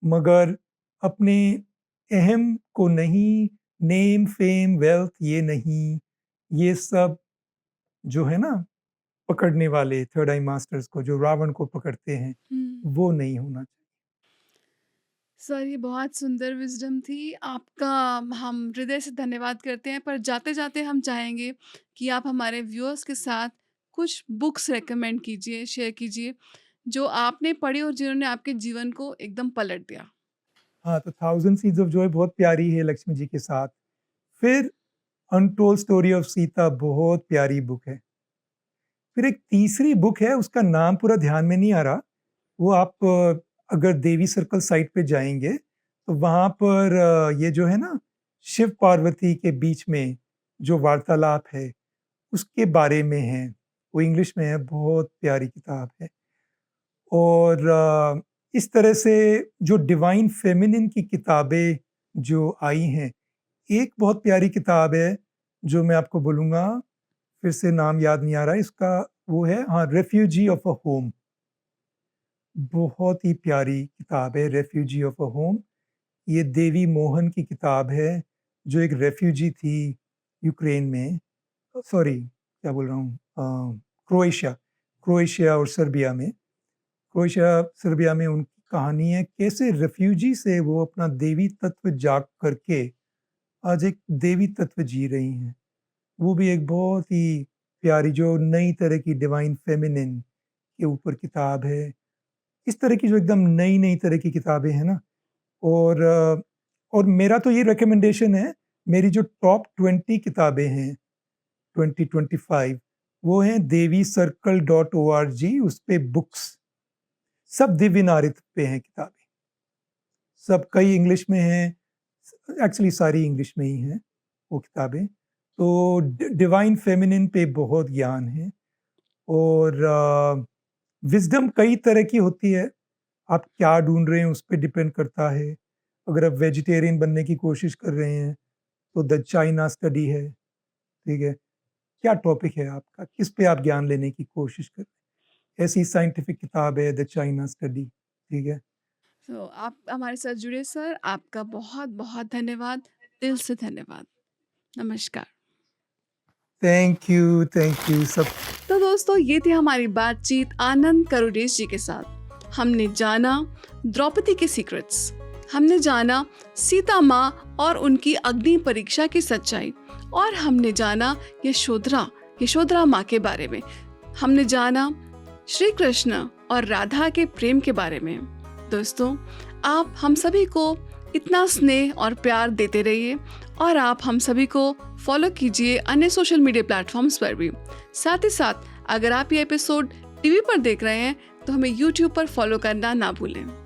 Speaker 1: मगर अपने अहम को नहीं, नेम, फेम, वेल्थ ये नहीं, ये सब जो है ना पकड़ने वाले थर्ड आई मास्टर्स को, जो रावण को पकड़ते हैं,
Speaker 2: हुँ।
Speaker 1: वो नहीं होना चाहिए।
Speaker 2: सर ये बहुत सुंदर विज़डम थी। आपका हम हृदय से धन्यवाद करते हैं, पर जाते-जाते हम चाहेंगे कि आप हमारे व्यूअर्स के साथ कुछ बुक्स रेकमेंड कीजिए, शेयर कीजिए, जो आपने पढ़ी और जिन्होंने आपके जीवन को एकदम पलट दिया।
Speaker 1: हाँ, तो थाउज़ेंड सीड्स ऑफ जॉय बहुत प्यारी है लक्ष्मी जी के साथ। फिर अनटोल्ड स्टोरी ऑफ सीता बहुत प्यारी बुक है। फिर एक तीसरी बुक है, उसका नाम पूरा ध्यान में नहीं आ रहा। वो आप अगर देवी सर्कल साइट पे जाएँगे, तो वहाँ पर ये जो है ना, शिव-पार्वती के बीच में जो वार्तालाप है, उसके बारे में है। वो इंग्लिश में है, बहुत प्यारी किताब है। और इस तरह से जो डिवाइन फेमिनिन की किताबें जो आई हैं, एक बहुत प्यारी किताब है, जो मैं आपको बोलूँगा, फिर से नाम याद नहीं आ रहा है इसका, वो है हाँ, रेफ्यूजी ऑफ अ होम। बहुत ही प्यारी किताब है रेफ्यूजी ऑफ अ होम। ये देवी मोहन की किताब है, जो एक रेफ्यूजी थी यूक्रेन में, सॉरी क्या बोल रहा हूँ, क्रोएशिया क्रोएशिया और सर्बिया में। क्रोएशिया, सर्बिया में उनकी कहानी है, कैसे रेफ्यूजी से वो अपना देवी तत्व जाग करके आज एक देवी तत्व जी रही हैं। वो भी एक बहुत ही प्यारी, जो नई तरह की डिवाइन फेमिनिन के ऊपर किताब है। इस तरह की जो एकदम नई-नई तरह की किताबें हैं ना, और और मेरा तो ये रिकमेंडेशन है, मेरी जो टॉप 20 किताबें हैं 2025, वो हैं devisircle.org, उस पे बुक्स सब दिव्य नारित्व पे हैं किताबें। सब कई इंग्लिश में हैं, एक्चुअली सारी इंग्लिश में ही हैं वो किताबें। तो डिवाइन फेमिनिन पे बहुत ज्ञान है, और विज़डम कई तरह की होती है, आप क्या ढूँढ रहे हैं उस पे डिपेंड करता है। अगर आप वेजिटेरियन बनने की कोशिश कर रहे हैं, तो द चाइना स्टडी है, ठीक है? क्या टॉपिक है आपका? किस पे आप ज्ञान लेने की कोशिश कर रहे हैं? ऐसी साइंटिफिक किताब है द चाइना स्टडी, ठीक है?
Speaker 2: तो आप हमारे साथ जुड़े सर, आपका बहुत-बहुत धन्यवाद, दिल से धन्यवाद। नमस्कार।
Speaker 1: थैंक यू सब।
Speaker 2: तो दोस्तों, ये थी हमारी बातचीत आनंद करुणेश जी के साथ। हमने जाना द्रौपदी के सीक्रेट्स, हमने जाना सीता माँ और उनकी अग्नि परीक्षा की सच्चाई, और हमने जाना यशोधरा माँ के बारे में। हमने जाना श्री कृष्ण और राधा के प्रेम के बारे में। दोस्तों, आप हम सभी को इतना स्नेह और प्यार देते रहिए, और आप हम सभी को फॉलो कीजिए अन्य सोशल मीडिया प्लेटफॉर्म्स पर भी। साथ ही साथ अगर आप ये एपिसोड टीवी पर देख रहे हैं, तो हमें यूट्यूब पर फॉलो करना ना भूलें।